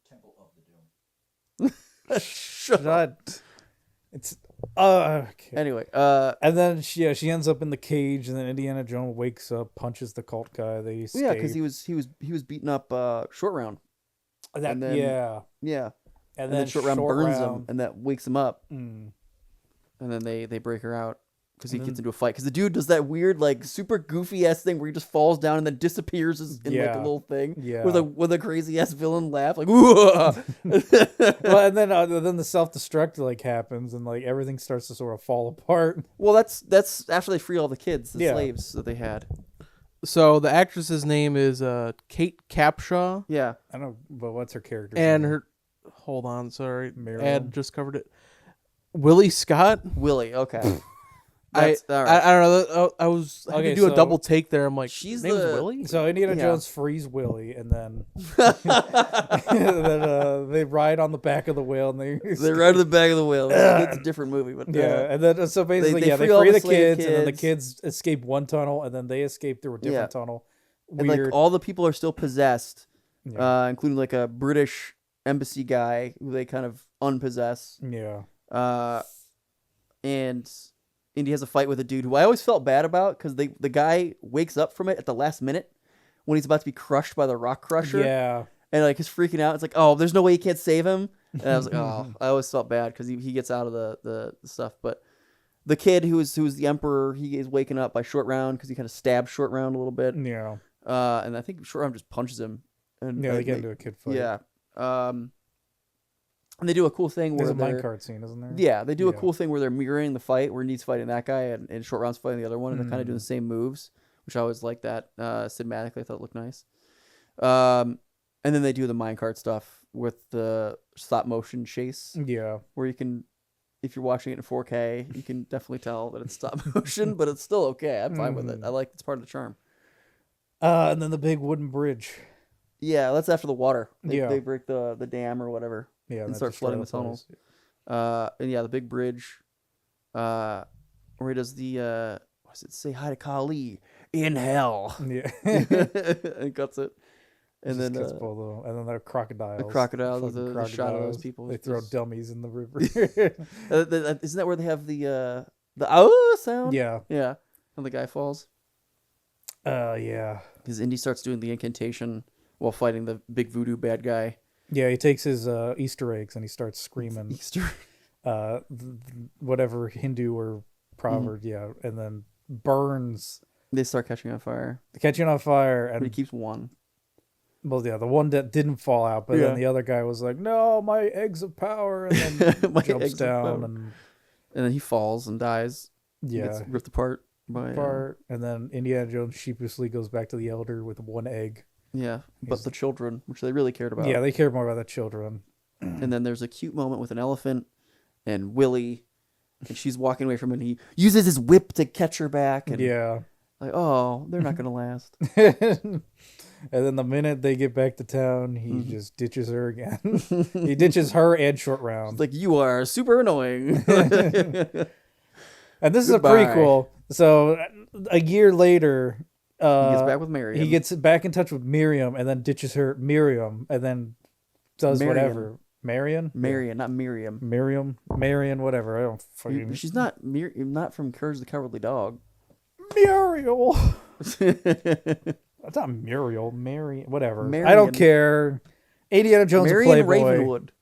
Temple of the Doom. Shut up. Shut. It's Okay. Anyway, And then she ends up in the cage, and then Indiana Jones wakes up, punches the cult guy. They escape. yeah, because he was beating up Short Round. And then yeah. yeah, And then Short Round burns him, Round- and that wakes him up. Mm. And then they break her out because he gets into a fight. Because the dude does that weird, like, super goofy ass thing where he just falls down and then disappears in like a little thing. Yeah. With a crazy ass villain laugh, like whoa. Well, and then the self destruct like happens, and like everything starts to sort of fall apart. Well, that's after they free all the kids, the Yeah. slaves that they had. So the actress's name is Kate Capshaw, Yeah. I don't know, but what's her character? and her. Hold on, sorry. Miriam? Ed just covered it. Willie Scott. Willie. Okay. I All right. I don't know. I was I had Okay, to do a so- double take there. I'm like, She's name's the- Willie. So Indiana Yeah. Jones frees Willie, and then and then they ride on the back of the whale, and They're right in the back of the wheel. It's a different movie, but yeah, and then so basically, they they free all free the the slave kids, and then the kids. kids escape one tunnel, and then they escape through a different Yeah. tunnel. and Weird. like all the people are still possessed, Yeah. including like a British embassy guy who they kind of unpossess. Yeah. And Indy has a fight with a dude who I always felt bad about because the guy wakes up from it at the last minute when he's about to be crushed by the rock crusher. Yeah. And like he's freaking out. It's like, oh, there's no way you can't save him. And I was like, oh, I always felt bad because he gets out of the stuff. But the kid who was the emperor, he is waking up by Short Round because he kind of stabs Short Round a little bit. Yeah. And I think Short Round just punches him. And Yeah, they get into a kid fight. Yeah. And they do a cool thing There's where a minecart scene, isn't there? yeah, they do a Yeah. cool thing where they're mirroring the fight where Indy's fighting that guy and Short Round's fighting the other one, and they're kind of doing the same moves, which I always liked that cinematically. I thought it looked nice. And then they do the minecart stuff with the stop motion chase, Yeah. where you can, if you're watching it in 4K, you can definitely tell that it's stop motion, but it's still okay. I'm fine with it. I like it's part of the charm. And then the big wooden bridge. Yeah, that's after the water. They Yeah. break the dam or whatever. Yeah. And that start flooding the destroys tunnels. place. And yeah, the big bridge, where he does the what does it say? Hi to Kali in hell, Yeah. and cuts it, and Just then gets pulled over. And then the crocodiles. the crocodiles, Fucking the shot of those people. They is throw just- dummies in the river. isn't that where they have the oh sound? Yeah. yeah, and the guy falls Yeah. because Indy starts doing the incantation while fighting the big voodoo bad guy. Yeah, he takes his Easter eggs and he starts screaming Easter. whatever Hindu or proverb, yeah, and then burns, They start catching on fire, catching on fire, but he and keeps one. well, yeah, the one that didn't fall out, but Yeah. then the other guy was like, "No, my eggs of power," and then My jumps eggs of down power. and And then he falls and dies. He yeah, gets ripped apart by part, and then Indiana Jones sheepishly goes back to the Elder with one egg. yeah, but He's- the children, which they really cared about. Yeah, they care more about the children. And then there's a cute moment with an elephant and Willie, and she's walking away from him, and he uses his whip to catch her back. And Yeah. like, oh, they're not gonna last. And then the minute they get back to town, he just ditches her again. He ditches her and Short Round. It's like, you are super annoying. And this is Goodbye. a prequel. So a year later, he gets back with Mary. he gets back in touch with Miriam and then ditches her, Miriam, and then does Marion. whatever. Marion? Marion, not Miriam. Marion, whatever. I don't fucking. She's not not from Courage the Cowardly Dog. Muriel. That's not Muriel. Mary, whatever. I Marion. don't care. Indiana Jones, a Marion Playboy. Ravenwood.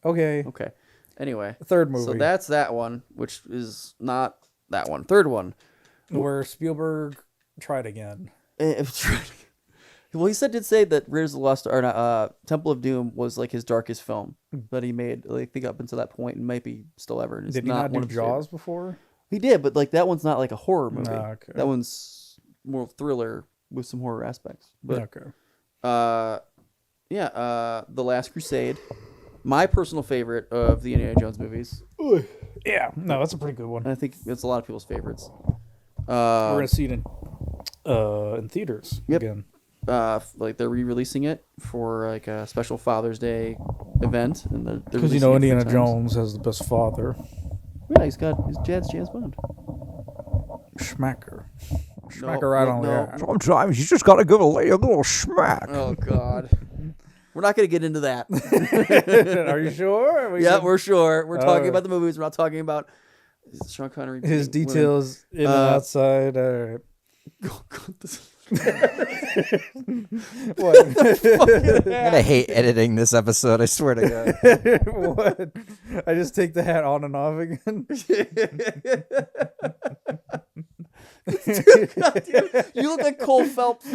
Okay. Okay. Anyway, Third movie. so that's that one, which is not that one. Third one. where Spielberg tried again. Well, he did say that Raiders of the Lost or not, Temple of Doom was like his darkest film that he made. Like, I think up until that point, and might be still ever. And it's Did he not one do of his Jaws favorites. before? He did, but like that one's not like a horror movie. Ah, okay. That one's more thriller with some horror aspects. But Okay. The Last Crusade, my personal favorite of the Indiana Jones movies, Yeah. No, that's a pretty good one. and I think it's a lot of people's favorites. We're gonna see it in theaters Yep. again. Like they're re-releasing it for like a special Father's Day event, and they're Because releasing it Indiana 3 times. Jones has the best father. Yeah, he's got his James Bond. Schmacker. No, Schmacker right on no. there. Sometimes you just gotta give a lady a little smack. Oh God, we're not gonna get into that. Are you sure? Yeah, we're sure. We're talking Oh. about the movies. We're not talking about Sean Connery. His beating women. details in and outside. All right. What? I'm gonna hate editing this episode. I swear to God. What? I just take the hat on and off again. You look like Cole Phelps.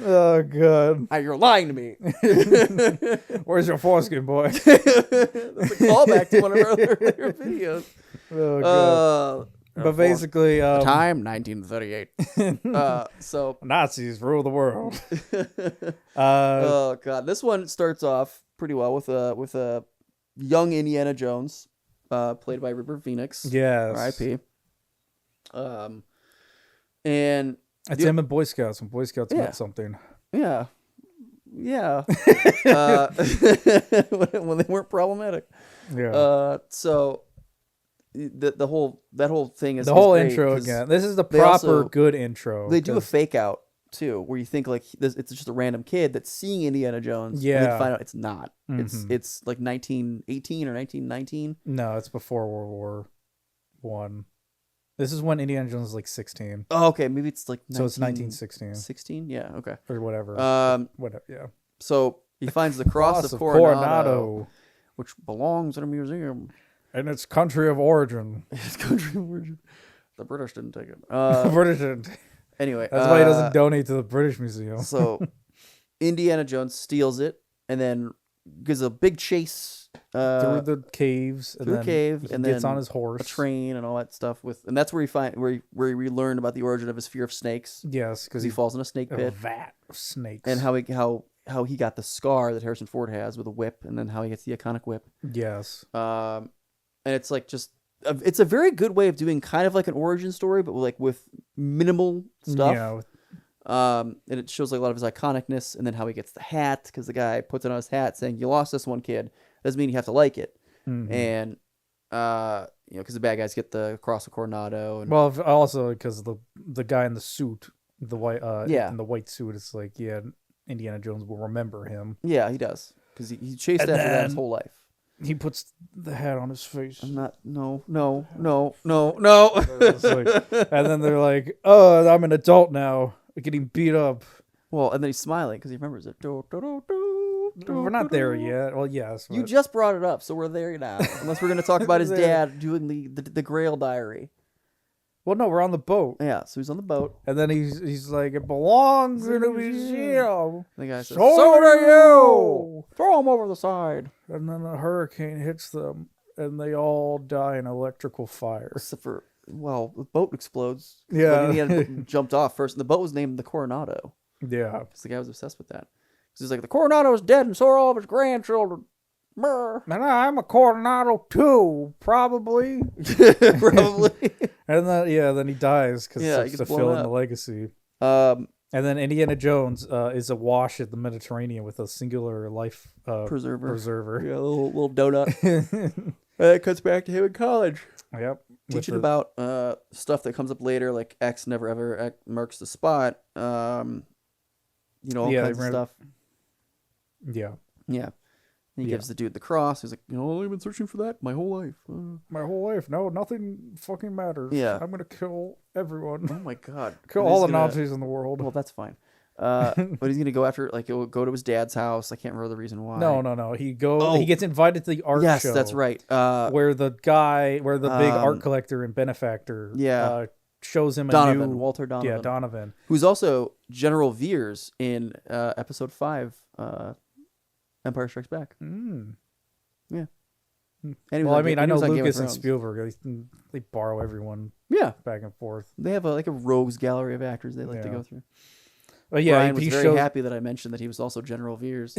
Oh god. You're lying to me. Where's your foreskin, boy? That's a callback to one of our earlier videos. Oh god. But basically, Time 1938. So Nazis rule the world. oh god, this one starts off pretty well with a young Indiana Jones, played by River Phoenix. Yes. R.I.P. And It's him and Boy Scouts when Boy Scouts meant something. yeah, when they weren't problematic. Yeah. So the whole thing is The whole great intro 'cause again. This is the they proper also- good intro. They do a 'cause- fake out too, where you think like it's just a random kid that's seeing Indiana Jones. And then Yeah. find out it's not. Mhm. It's like 1918 or 1919. No, it's before World War One. This is when Indiana Jones is like 16. Oh, okay, maybe it's like So it's 1916 16. Yeah, okay. or whatever. Whatever. Yeah. So he finds the cross of Coronado, Coronado which belongs in a museum. in its country of origin. His country of origin. The British didn't take it. British. That's Anyway, why he doesn't donate to the British Museum. So Indiana Jones steals it and then gives a big chase Through the caves, and through the then cave, he and gets then on his horse. a train and all that stuff and that's where we learn about the origin of his fear of snakes. Yes, Because because he falls in a snake a pit, vat of snakes. and how he got the scar that Harrison Ford has with a whip, and then how he gets the iconic whip. Yes. And it's like it's a very good way of doing kind of like an origin story, but like with minimal stuff. Yeah. And it shows like a lot of his iconicness, and then how he gets the hat because the guy puts it on his hat saying, "You lost this one, kid." Doesn't mean you have to like it. Mhm. And because the bad guys get the cross of Coronado, and Well, also because the guy in the suit, the white Yeah. in the white suit, it's like Indiana Jones will remember him. yeah, he does because he chased And after that his then- whole life. He puts the hat on his face. I'm not. No. It's like- and then they're like, "Oh, I'm an adult now. We're getting beat up." Well, and then he's smiling because he remembers it. We're not there yet. Well, yes. You but- just brought it up, so we're there now. Unless we're going to talk about his There. dad doing the Grail diary. Well, no, we're on the boat, Yeah, so he's on the boat. and then he's like, "It belongs in a museum." The guy says, So do you. Throw him over the side. And then a hurricane hits them, and they all die in electrical fire. Except for, well, the boat explodes. Yeah. But Indiana jumped off first, and the boat was named the Coronado. Yeah. Because the guy was obsessed with that. Because he's like, the Coronado is dead, and so are all of his grandchildren. Brr. And I'm a Coronado too, probably. Probably. And then he dies because Yeah, he to gets blown fill in up. the legacy. Um, And then Indiana Jones is awash at the Mediterranean with a singular life preserver. Yeah, a little donut. It cuts back to him in college. Yep. Teaching about stuff that comes up later, like X never ever marks the spot. All kinds of stuff. Yeah. Yeah. And he gives the dude the cross. He's like, I've been searching for that my whole life. My whole life. No, nothing fucking matters. Yeah. I'm going to kill everyone. Oh my god. Kill And all he's the gonna- Nazis in the world. Well, that's fine. But he's gonna go after he'll go to his dad's house. I can't remember the reason why. No. He gets invited to the art Yes, show. that's right. Where the big art collector and benefactor shows him Donovan, a new Walter Donovan. Yeah, Donovan. Who's also General Veers in episode 5, Empire Strikes Back. Mm. Yeah. And he was Well, on I mean, Ga- I he know was on Game of Lucas and Thrones. Spielberg. They borrow everyone Yeah, back and forth. they have a rogues gallery of actors they like to Yeah. go through. But yeah, Brian was he very shows happy that I mentioned that he was also General Veers.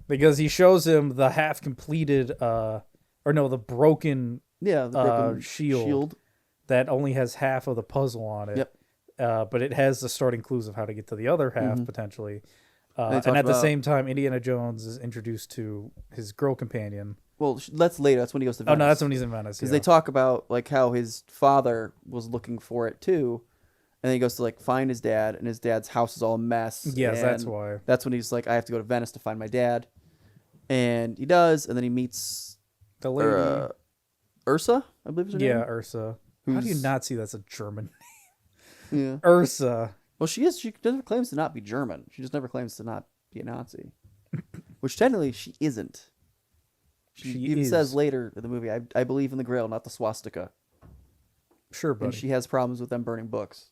because he shows him the half completed, the broken Yeah, the broken shield that only has half of the puzzle on it. Yep. But it has the starting clues of how to get to the other half potentially. they And talk at the about- same time, Indiana Jones is introduced to his girl companion. Well, that's later. That's when he goes to Oh Venice. no, that's when he's in Venice. Because Yeah. they talk about like how his father was looking for it too, and then he goes to like find his dad, and his dad's house is all a mess. Yes, that's and why. That's when he's like, I have to go to Venice to find my dad. And he does, and then he meets The lady. Ursa, I believe is her name. Yeah, Ursa. How do you Who's- not see that's a German? Yeah. Ursa. Well, she never claims to not be German. She just never claims to not be a Nazi. Which technically she isn't. She even is. says later in the movie, I believe in the Grail, not the swastika. Sure, buddy. And she has problems with them burning books.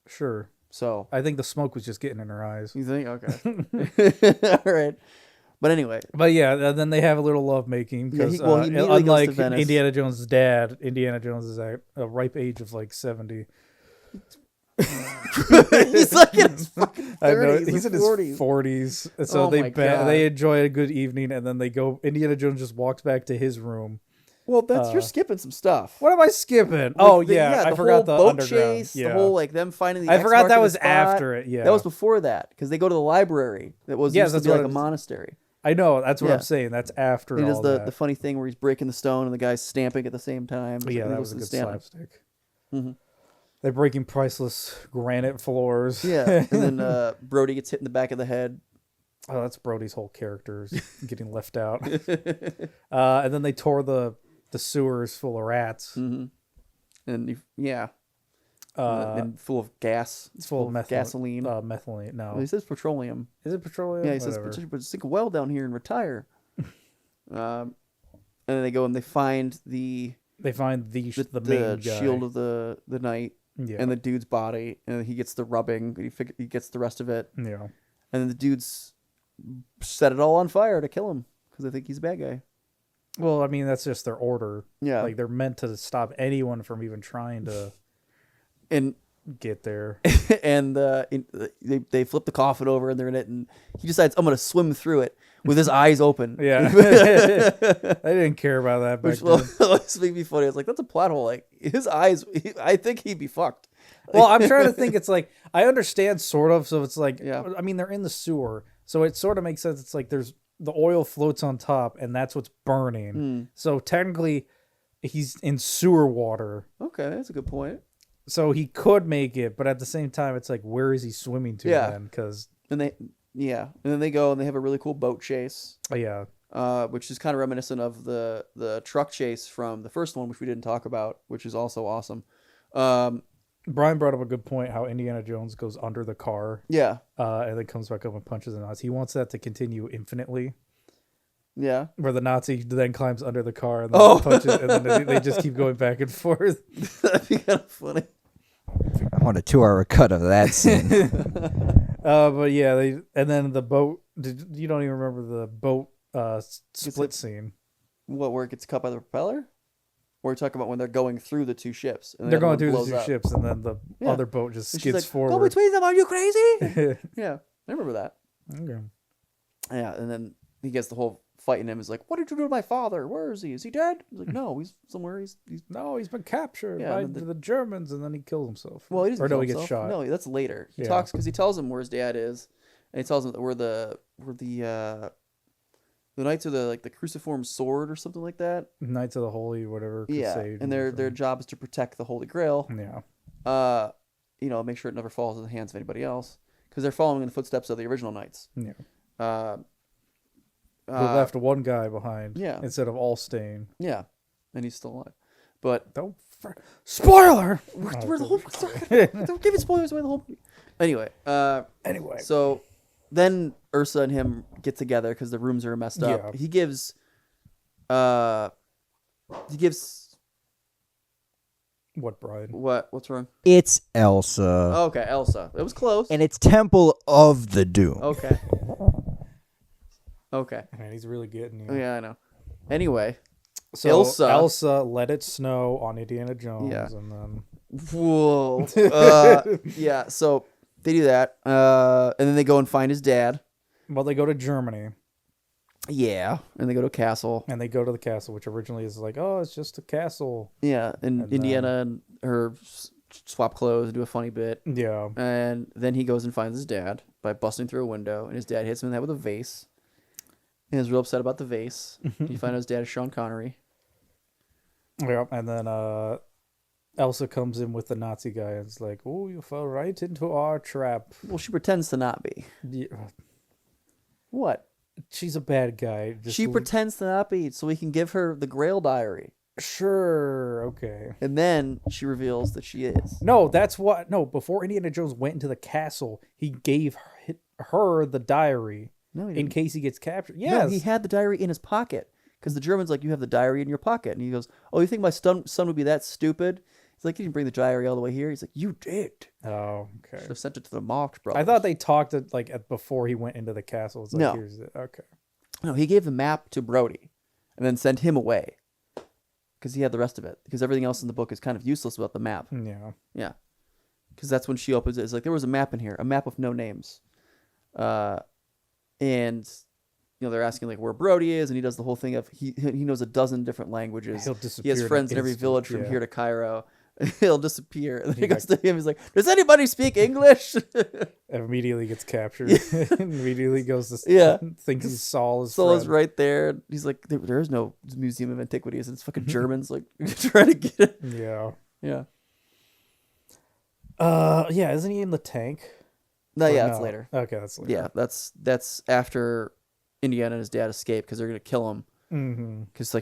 Sure. So, I think the smoke was just getting in her eyes. you think? Okay. All right. But anyway, But yeah, then they have a little lovemaking Yeah, because he immediately goes to unlike Venice. Indiana Jones' dad, Indiana Jones is at a ripe age of like 70. he's like in his fucking 30s, I know he's in his 40s. 40s. And so Oh my God. they enjoy a good evening, and then they go. Indiana Jones just walks back to his room. Well, you're skipping some stuff. What am I skipping? Like I the forgot whole the boat underground. chase, Yeah. the whole like them finding the. I X forgot mark that in the was spot. after it. Yeah, That was before that because they go to the library that was Yes, used to that's be what like I a was- monastery. I know. That's what Yeah. I'm saying. That's after And he all does that. the funny thing where he's breaking the stone and the guy's stamping at the same time. Yeah, He that goes was to a the good stamping. slapstick. Mhm. They're breaking priceless granite floors. Yeah, and then Brody gets hit in the back of the head. Oh, that's Brody's whole character is getting left out. And then they tore the sewers full of rats. And and full of gas. It's full of gasoline. Methylene. Well, No, he says petroleum. is it petroleum? Yeah, he says, Whatever. but sink a well down here and retire. And then they go and they find the They find the main guy. shield of the knight Yeah. and the dude's body, and he gets the rubbing. He gets the rest of it, Yeah. and then the dudes set it all on fire to kill him because they think he's a bad guy. Well, I mean, that's just their order. Yeah, Like they're meant to stop anyone from even trying to and get there. and they flip the coffin over and they're in it, and he decides I'm gonna swim through it with his eyes open. Yeah. I didn't care about that back Which then. always made me funny. I was like, that's a plot hole. Like his eyes, I think he'd be fucked. Well, I'm trying to think. It's like I understand sort of. So it's like, Yeah. I mean, they're in the sewer, so it sort of makes sense. It's like there's the oil floats on top, and that's what's burning. So technically, he's in sewer water, Okay, that's a good point. so he could make it. But at the same time, it's like, where is he swimming to Yeah. then? Because And then they go and they have a really cool boat chase, yeah, which is kind of reminiscent of the truck chase from the first one, which we didn't talk about, which is also awesome. Brian brought up a good point. How Indiana Jones goes under the car, Yeah, and then comes back up and punches the Nazi. He wants that to continue infinitely. yeah. Where the Nazi then climbs under the car and then Oh. punches, and then they just keep going back and forth. That'd be kind of funny. I want a 2-hour cut of that scene. But yeah, and then the boat. You don't even remember the boat split scene. What, where it gets cut by the propeller? Or you're talking about when they're going through the two ships? And They're the other going one through the blows two up? ships, and then the Yeah. other boat just And she's skids like, forward. go between them, are you crazy? Yeah, I remember that. Okay. Yeah, and then he gets the whole fighting him. He's like, what did you do to my father? Where is he? Is he dead? He's like, no, he's somewhere. He's No, he's been captured Yeah, by and then the Germans, and then he kills himself. Well, he doesn't or no, kill he gets himself. shot. No, that's later. He Yeah. talks because he tells him where his dad is, and he tells him that we're the knights of the cruciform sword or something like that. Knights of the Holy, whatever. Yeah, Crusade, and their whatever. job is to protect the Holy Grail. Yeah. Make sure it never falls in the hands of anybody else because they're following in the footsteps of the original knights. Yeah. We We left one guy behind. yeah. Instead of all staying. Yeah, and he's still alive. But Don't. Spoiler. we're the whole. Don't give me spoilers away the whole. Anyway, Anyway. so then Ursa and him get together because the rooms are messed up. Yeah. He gives What, Brian? what's wrong? It's Elsa. Oh, okay, Elsa. It was close. And it's Temple of the Doom. Okay. Okay. Man, he's really getting you. Yeah, I know. Anyway, So Elsa. let it snow on Indiana Jones, Yeah. and then whoa. Yeah. So they do that, and then they go and find his dad. they go to Germany, Yeah, and they go to a castle. and they go to the castle, which originally is like, oh, it's just a castle. Yeah, and And Indiana and her swap clothes and do a funny bit. Yeah. And then he goes and finds his dad by busting through a window, and his dad hits him in the head with a vase. And he's real upset about the vase. You find out his dad is Sean Connery. Yeah, and then Elsa comes in with the Nazi guy and it's like, oh, you fell right into our trap. Well, she pretends to not be. Yeah. What? she's a bad guy. Just She pretends to not be, so we can give her the Grail diary. Sure, okay. And then she reveals that she is. No, that's what. No, before Indiana Jones went into the castle, he gave her the diary No, he in didn't. case he gets captured. No, Yes, he had the diary in his pocket. Because the German's like, you have the diary in your pocket. And he goes, oh, you think my son would be that stupid? He's like, you didn't bring the diary all the way here. He's like, you did. Oh, okay. Should have sent it to the Marx brothers. I thought they talked before he went into the castle. It's like, No. here's it. Okay. No, he gave the map to Brody and then sent him away. Because he had the rest of it. Because everything else in the book is kind of useless without the map. Yeah. Yeah. Because that's when she opens it. It's like, there was a map in here. A map with no names. And... they're asking like where Brody is, and he does the whole thing of he knows a dozen different languages. He'll He disappear. has friends in every village from yeah. here to Cairo. He'll disappear. And then he goes to him. He's like, "Does anybody speak English?" Immediately gets captured. Immediately goes to thinks he's Saul's Solo's friend. right there. He's like, there is no museum of antiquities, and it's fucking Germans like trying to get it. Yeah. Yeah. Yeah. Isn't he in the tank? No, Or yeah, it's later. Okay, that's later. Yeah, that's after Indiana and his dad escape because they're gonna kill him. Mm-hmm. Because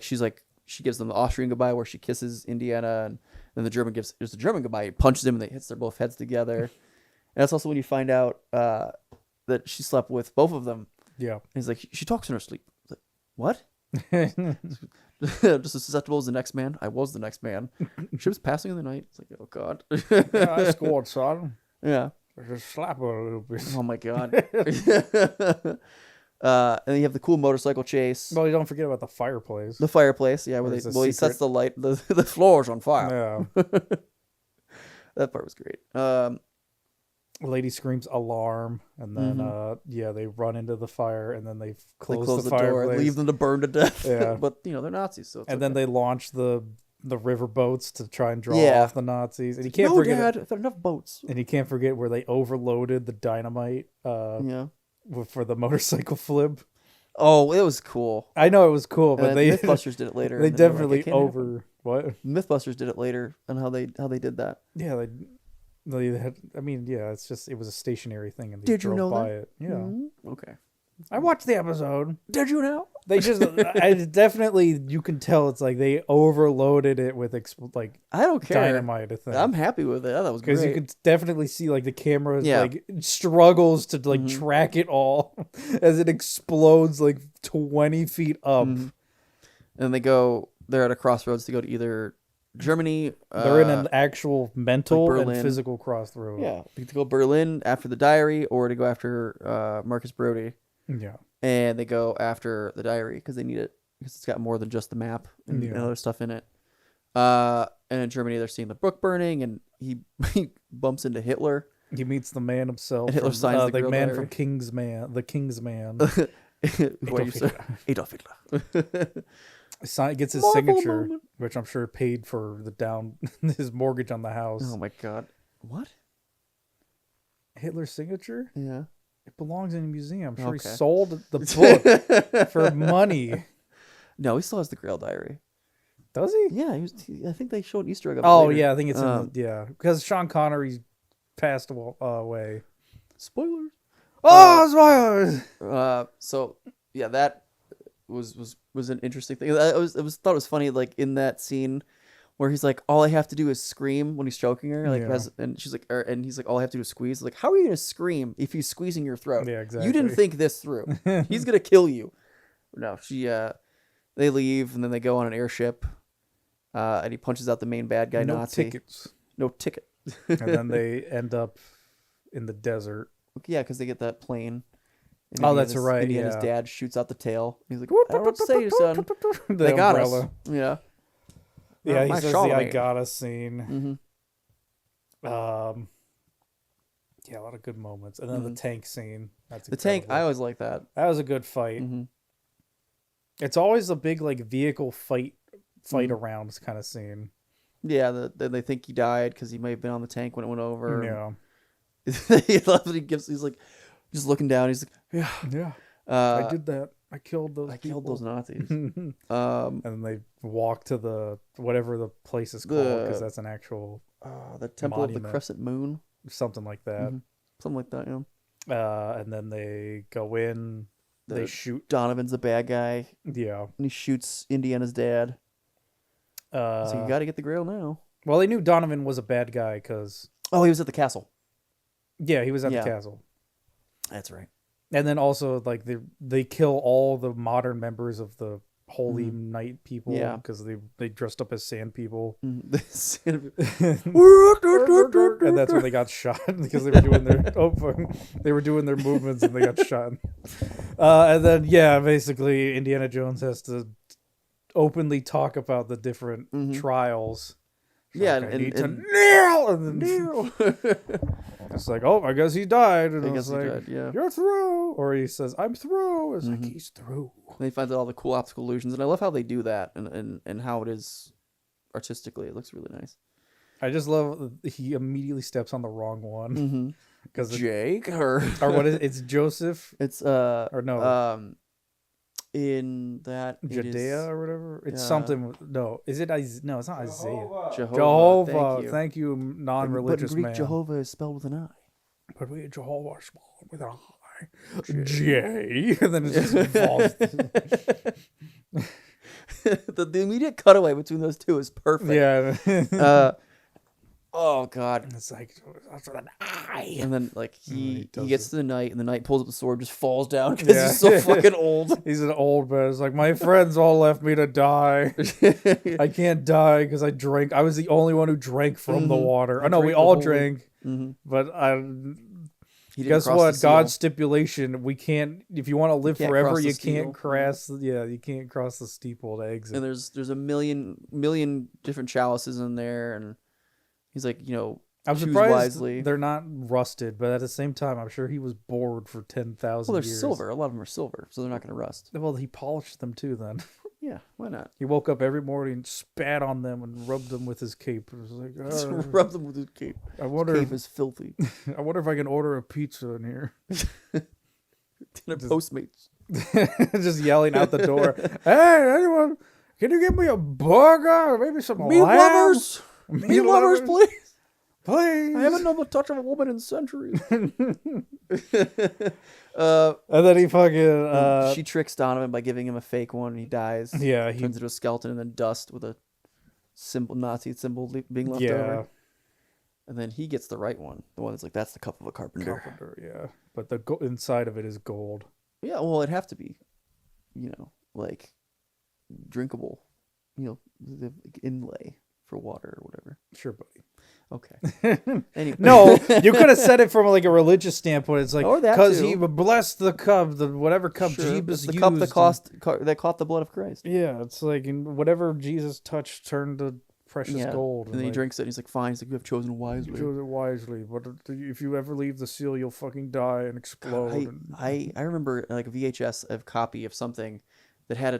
she gives them the Austrian goodbye where she kisses Indiana, and then the German gives there's the German goodbye. He punches him and they hits their both heads together. And that's also when you find out that she slept with both of them. Yeah. And he's like, she talks in her sleep. I was like, what? Just as susceptible as the next man. I was the next man. She was passing in the night. It's like, oh god. Yeah, I scored, son. Yeah. Just slap her a little bit. Oh my god. And then you have the cool motorcycle chase. Well, you don't forget about the fireplace. The fireplace, yeah, where Where's they, the he secret? sets the light. The floor's on fire. Yeah. That part was great. Lady screams alarm, and then they run into the fire, and then they close, the door, fireplace. leave them to burn to death. Yeah. But they're Nazis, so it's And then they launch the river boats to try and draw Yeah. off the Nazis. And you can't no, forget Dad, I've got enough boats. and you can't forget where they overloaded the dynamite Yeah. for the motorcycle flip. Oh, it was cool. I know it was cool, but And they Mythbusters did it later. they and were like, definitely "It can't happen." over what? Mythbusters did it later on how they did that. Yeah, they had. I mean, yeah, it's just it was a stationary thing, and they Did you drove know by that? it. Yeah, Mhm. Okay. I watched the episode. Did you know? They just, I definitely, you can tell it's like they overloaded it with I don't care. dynamite. I think I'm happy with it. I thought it was because great. you could definitely see like the camera Yeah. like struggles to like track it all as it explodes like 20 feet up. Mhm. And they're at a crossroads to go to either Germany. They're in an actual mental and Berlin. physical crossroad. Yeah, to go Berlin after the diary, or to go after Marcus Brody, Yeah. and they go after the diary because they need it because it's got more than just the map and other stuff in it. And in Germany, they're seeing the book burning, and he bumps into Hitler. He meets the man himself. And Hitler from, signs the the Grail man diary. from Kingsman. The Kingsman. What you say? Adolf Hitler. Gets his Marvel signature, moment. which I'm sure paid for his mortgage on the house. Oh my god! What? Hitler's signature? Yeah. It belongs in a museum. I'm sure Okay. he sold the book for money. No, he still has the Grail diary. Does he? Yeah, I think they showed an Easter egg. Of it Oh later. yeah, I think it's because Sean Connery passed away. Spoilers. Oh, spoilers! So yeah, that was an interesting thing. Thought it was funny, like in that scene where he's like, all I have to do is scream when he's choking her, like, Yeah. and she's like, and he's like, all I have to do is squeeze. Like, how are you gonna scream if he's squeezing your throat? Yeah, exactly. You didn't think this through. He's gonna kill you. No, they leave and then they go on an airship, and he punches out the main bad guy No Nazi. tickets, No ticket. and then they end up in the desert. Yeah, because they get that plane. And Oh, that's right, Indiana's yeah. dad shoots out the tail. He's like, I don't know what to say, son. The They got umbrella. us. Yeah. Yeah, he My says Charlemagne. the I got us scene. Mm-hmm. Yeah, a lot of good moments, and then the tank scene. That's The tank, I incredible. always like that. That was a good fight. Mm-hmm. It's always a big like vehicle fight around kind of scene. Yeah, they think he died because he may have been on the tank when it went over. Yeah, He's like, just looking down. He's like, yeah, yeah. I I did that. I killed those. I killed people. those Nazis. And then they walk to the whatever the place is called because that's an actual The Temple of the Monument. Crescent Moon, something like that. something like that. Yeah. And then they go in. They shoot. Donovan's the bad guy, Yeah. and he shoots Indiana's dad. So you got to get the Grail now. Well, they knew Donovan was a bad guy because Oh, he was at the castle. yeah, he was at Yeah. the castle. That's right. And then also like they kill all the modern members of the Holy Knight people Yeah. because they dressed up as sand people. And And that's when they got shot because they were doing their movements and they got shot. And then basically Indiana Jones has to openly talk about the different trials. Yeah, Like, I need to kneel, and then it's like, oh, I guess he died. And I I guess was he like, died, yeah. you're through, or he says, I'm through. It's like he's through. They find out all the cool optical illusions, and I love how they do that, and how it is artistically. It looks really nice. I just love he immediately steps on the wrong one because Jake or what is it? It's Joseph it's or no in that it Judea is or whatever. It's uh, something. No, is it? No, it's not Isaiah. Jehovah. Thank you, non-religious but in Greek, man. Jehovah is spelled with an I. But we Jehovah spelled with an I. J. And then it just falls. the immediate cutaway between those two is perfect. Yeah. Oh God. It's like that's with an I. And then like he does gets it. to the knight, and the knight pulls up the sword, just falls down because Yeah. he's so fucking old. He's an old man. It's like my friends all left me to die. I can't die because I drank. I was the only one who drank from the water. I know we drank the all whole- drank, but He didn't guess cross what? the seal. God's stipulation: we can't. If you want to live can't forever, cross the you steeple. can't cross. Yeah, you can't cross the steeple to exit. And there's a million different chalices in there, and he's like, I'm choose surprised wisely. they're not rusted, but at the same time, I'm sure he was bored for 10,000 Well, years. they're silver. A lot of them are silver, so they're not going to rust. Well, he polished them too. Then Yeah, why not? he woke up every morning, spat on them, and rubbed them with his cape. It was like, Rub them with his cape. I wonder. Cape is filthy. I wonder if I can order a pizza in here. Dinner Postmates. Just yelling out the door. Hey, anyone? Can you give me a burger? Maybe some Meat lamb? lovers! Meat Meat lovers, please! Please. I haven't known the touch of a woman in centuries. And then he fucking. She tricks Donovan by giving him a fake one, and he dies. Yeah, Turns into a skeleton, and then dust with a Nazi symbol being left yeah. over. And then he gets the right one. The one that's like, that's the cup of a carpenter. Carpenter, yeah. But the inside of it is gold. Yeah, well, it'd have to be, like, drinkable. The inlay for water or whatever. Sure, buddy. Okay. Anyway. No, you could have said it from like a religious standpoint. It's like Or that because too. he blessed the cup, the whatever cup Sure, Jesus the used. cup that caught the blood of Christ. Yeah, it's like whatever Jesus touched turned to precious gold. And then he like, drinks it, and he's like, fine. He's like, you have chosen You wisely. chose it wisely, but if you ever leave the seal, you'll fucking die and explode. I remember like a VHS of copy of something that had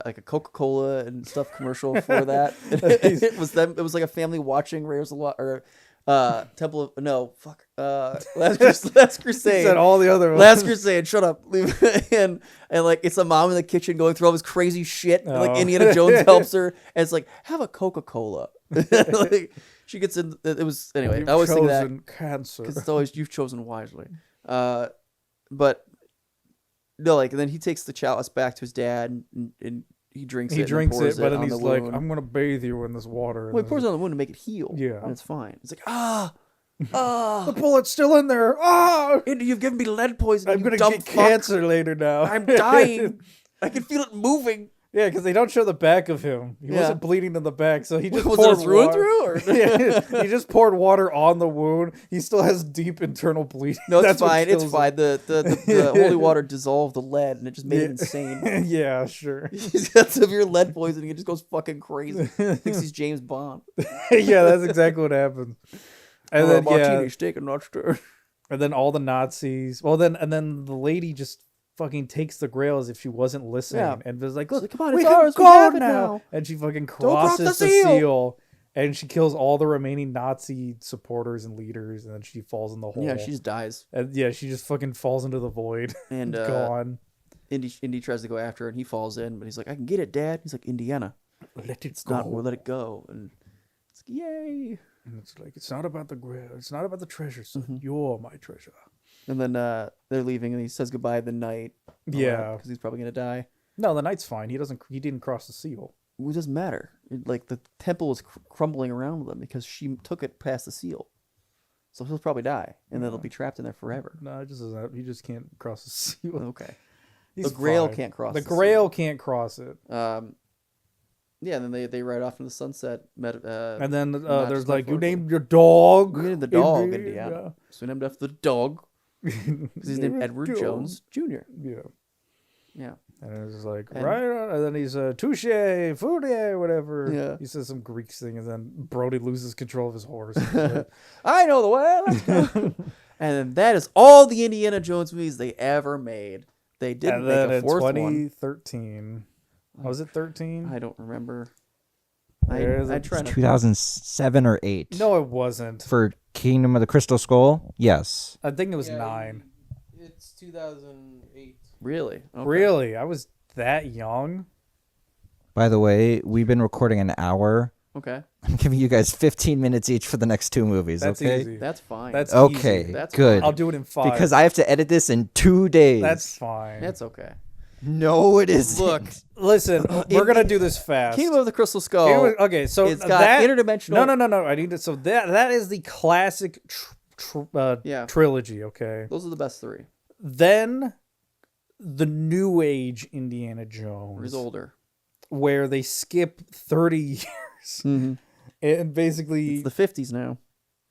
like a Coca-Cola and stuff commercial for that. It was them. It was like a family watching Raiders of the Temple of Last Crusade. Said all the other ones. Last Crusade. Shut up. and like it's a mom in the kitchen going through all this crazy shit. And, like Oh. Indiana Jones helps her, and it's like, have a Coca-Cola. Like she gets in. It was anyway. You've I always think that chosen cancer. because it's always you've chosen wisely. But no, like and then he takes the chalice back to his dad, and he drinks it. He and drinks pours it, but then on he's the like, wound. "I'm gonna bathe you in this water." Well, he pours it on the wound to make it heal. Yeah. and it's fine. It's like the ah. bullet's still in there. Ah, You've given me lead poisoning. I'm you gonna dumb get fuck. cancer later now. I'm dying. I can feel it moving. Yeah, because they don't show the back of him. He Yeah. wasn't bleeding in the back, so he just Was poured it through and water. through, or? Yeah, he just poured water on the wound. He still has deep internal bleeding. No, it's That's what fine. It's kills fine. The holy water dissolved the lead, and it just made it insane. him. Yeah, sure. He's got severe lead poisoning. It just goes fucking crazy. Thinks he's James Bond. Yeah, that's exactly what happened. And then martini, steak, and not stir. and then all the Nazis. Well, then the lady just fucking takes the grail as if she wasn't listening, Yeah. and was like, She's "Look, like, "Come on, we it's can ours. We go have it now." now. And she fucking drop crosses the the seal. seal, and she kills all the remaining Nazi supporters and leaders, and then she falls in the hole. Yeah, she just dies. And yeah, she just fucking falls into the void. And Gone. Indy tries to go after her, and he falls in, but he's like, I can get it, Dad. He's like, Indiana. Let it It's not, we'll let it go. And it's like, yay. And it's like, it's not about the grail. It's not about the treasure, son. Mm-hmm. You're my treasure. And then they're leaving, and he says goodbye to the knight. Yeah. Because he's probably gonna die. No, the knight's fine. He didn't cross the seal. It doesn't matter. Like the temple was crumbling around with him because she took it past the seal. So he'll probably die, and then he'll be trapped in there forever. No, it just doesn't. He just can't cross the seal. Okay. He's The Grail fine. can't cross The the Grail can't cross it. Yeah, and then they ride off in the sunset. And then not there's just like, you metaphorically. named your dog. We named the dog Indiana. Indiana. So we named after the dog because he's named Edward Jones Jr. Yeah. Yeah. And it's like, And- right on. And then he's touche, foodie, whatever. Yeah. He says some Greek thing, and then Brody loses control of his horse. Like, I know the way. Let's go. And that is all the Indiana Jones movies they ever made. They didn't and then make a in fourth one. 2013, was it 13? I don't remember. There's I a- try to. 2007 or 8. No, it wasn't. For Kingdom of the Crystal Skull, yes. I think it was Yeah, 9. It's 2008. Really? Okay. Really? I was that young? By the way, we've been recording an hour. Okay. I'm giving you guys 15 minutes each for the next 2 movies, That's okay? easy. That's fine. That's Okay, easy. That's good. I'll do it in 5. Because I have to edit this in 2 days. That's fine. That's okay. No, it isn't. Look, Listen, we're gonna do this fast. Kingdom of the Crystal Skull. Okay, so It's got that, interdimensional. No. I need to. So that is the classic Yeah. trilogy. Okay. Those are the best 3. Then the New Age Indiana Jones, He's older. where they skip 30 years, and basically, It's the 50s now.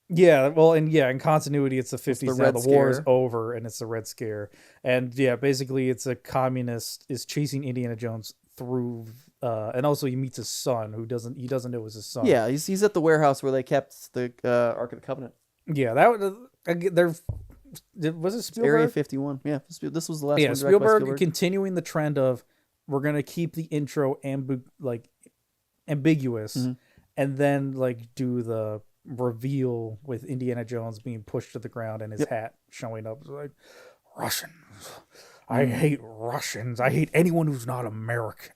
yeah. Well, and yeah, in continuity, it's the 50s now. Red The war is Scare. over, and it's the Red Scare, and yeah, basically, it's a communist is chasing Indiana Jones through. And also he meets his son, who doesn't know it was his son. Yeah, he's at the warehouse where they kept the Ark of the Covenant. Yeah, that was was it Spielberg? Area 51. Yeah, this was the last Yeah, one. directed by Spielberg continuing the trend of we're gonna keep the intro ambiguous, Mm-hmm. and then like do the reveal with Indiana Jones being pushed to the ground and his hat showing up. It's like Russians. I hate Russians. I hate anyone who's not American.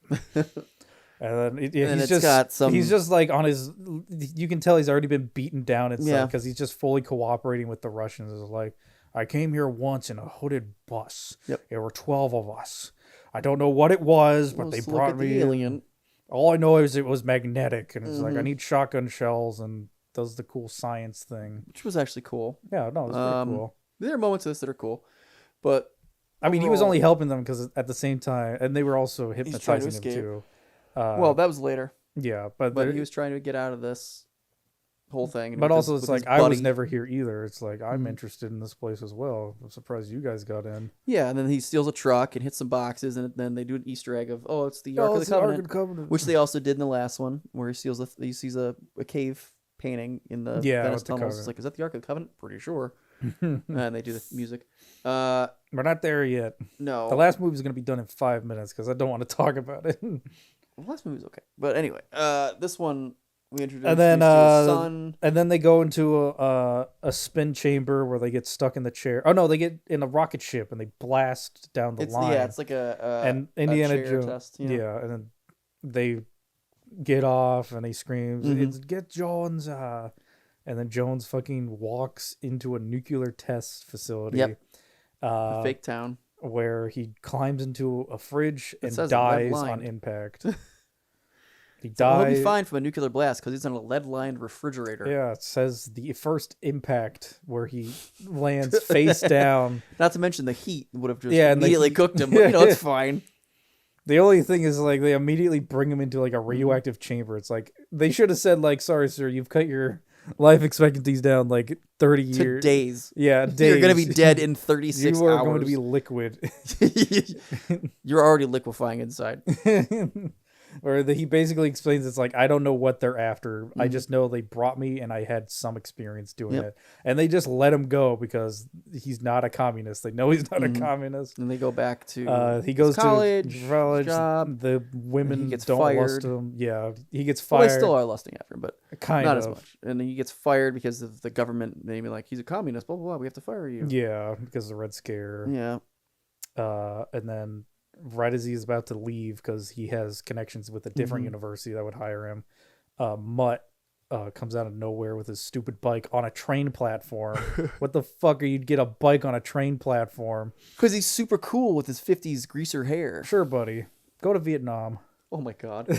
And then And he's it's got some- he's just like on his. You can tell he's already been beaten down and Yeah. stuff because he's just fully cooperating with the Russians. It's like, I came here once in a hooded bus. Yep. There were 12 of us. I don't know what it was, but they Let's look brought at me the in. alien. All I know is it was magnetic, and it's like Mm-hmm. I need shotgun shells and does the cool science thing. Which was actually cool. Yeah, no, it was pretty cool. There are moments of this that are cool, but I mean, he was overall- only helping them because at the same time, and they were also trying to hypnotizing him escape. too. well, that was later. Yeah, but But there- he was trying to get out of this whole thing. and But with also, his- it's with his like I was buddy. Mm-hmm. never here either. It's like I'm interested in this place as well. I'm surprised you guys got in. Yeah, and then he steals a truck and hits some boxes, and then they do an Easter egg of, oh, it's the Ark of the Covenant, which they also did in the last one, where he steals he sees a cave painting in the Yeah, Venice with the tunnels. It's Covenant. like, is that the Ark of the Covenant? Pretty sure. And they do the music. We're not there yet. No, The last movie is going to be done in 5 minutes because I don't want to talk about it. the last movie was okay, but anyway, this one we introduced And then, to his son. and then they go into a spin chamber where they get stuck in the chair. Oh no, they get in a rocket ship and they blast down the line. It's like a and Indiana chair Jones. test, Yeah, and then they get off and he screams, Mm-hmm. "It's get Jones!" And then Jones fucking walks into a nuclear test facility. Yep. Uh, fake town. where he climbs into a fridge and says lead dies on lined. impact. He Well, he'll dies. be fine from a nuclear blast because he's on a lead-lined refrigerator. Yeah, it says the first impact where he lands face down. Not to mention the heat would have just Yeah, and the immediately heat- cooked him. But, you know, it's fine. The only thing is, like, they immediately bring him into like a radioactive chamber. It's like they should have said, like, "Sorry, sir, you've cut your life expectancies down like 30 To years." days. Yeah, days. You're gonna be dead in 36 You are hours. going to be liquid. You're already liquefying inside. Or he basically explains it's like, I don't know what they're after. I just know they brought me and I had some experience doing Yep. it. And they just let him go because he's not a communist. They know he's not a communist. And they go back to He goes his college, to college. job. The women he gets don't lust fired. him. Yeah, he gets Well, fired. they still are lusting after him, but kind not of. as much. And then he gets fired because of the government. They be like, he's a communist. Blah blah blah. We have to fire you. Yeah, because of the Red Scare. Yeah. And then right as he's about to leave, because he has connections with a different university that would hire him, Mutt comes out of nowhere with his stupid bike on a train platform. What the fuck are you get a bike on a train platform? Because he's super cool with his 50s greaser hair. Sure, buddy. Go to Vietnam. Oh my god.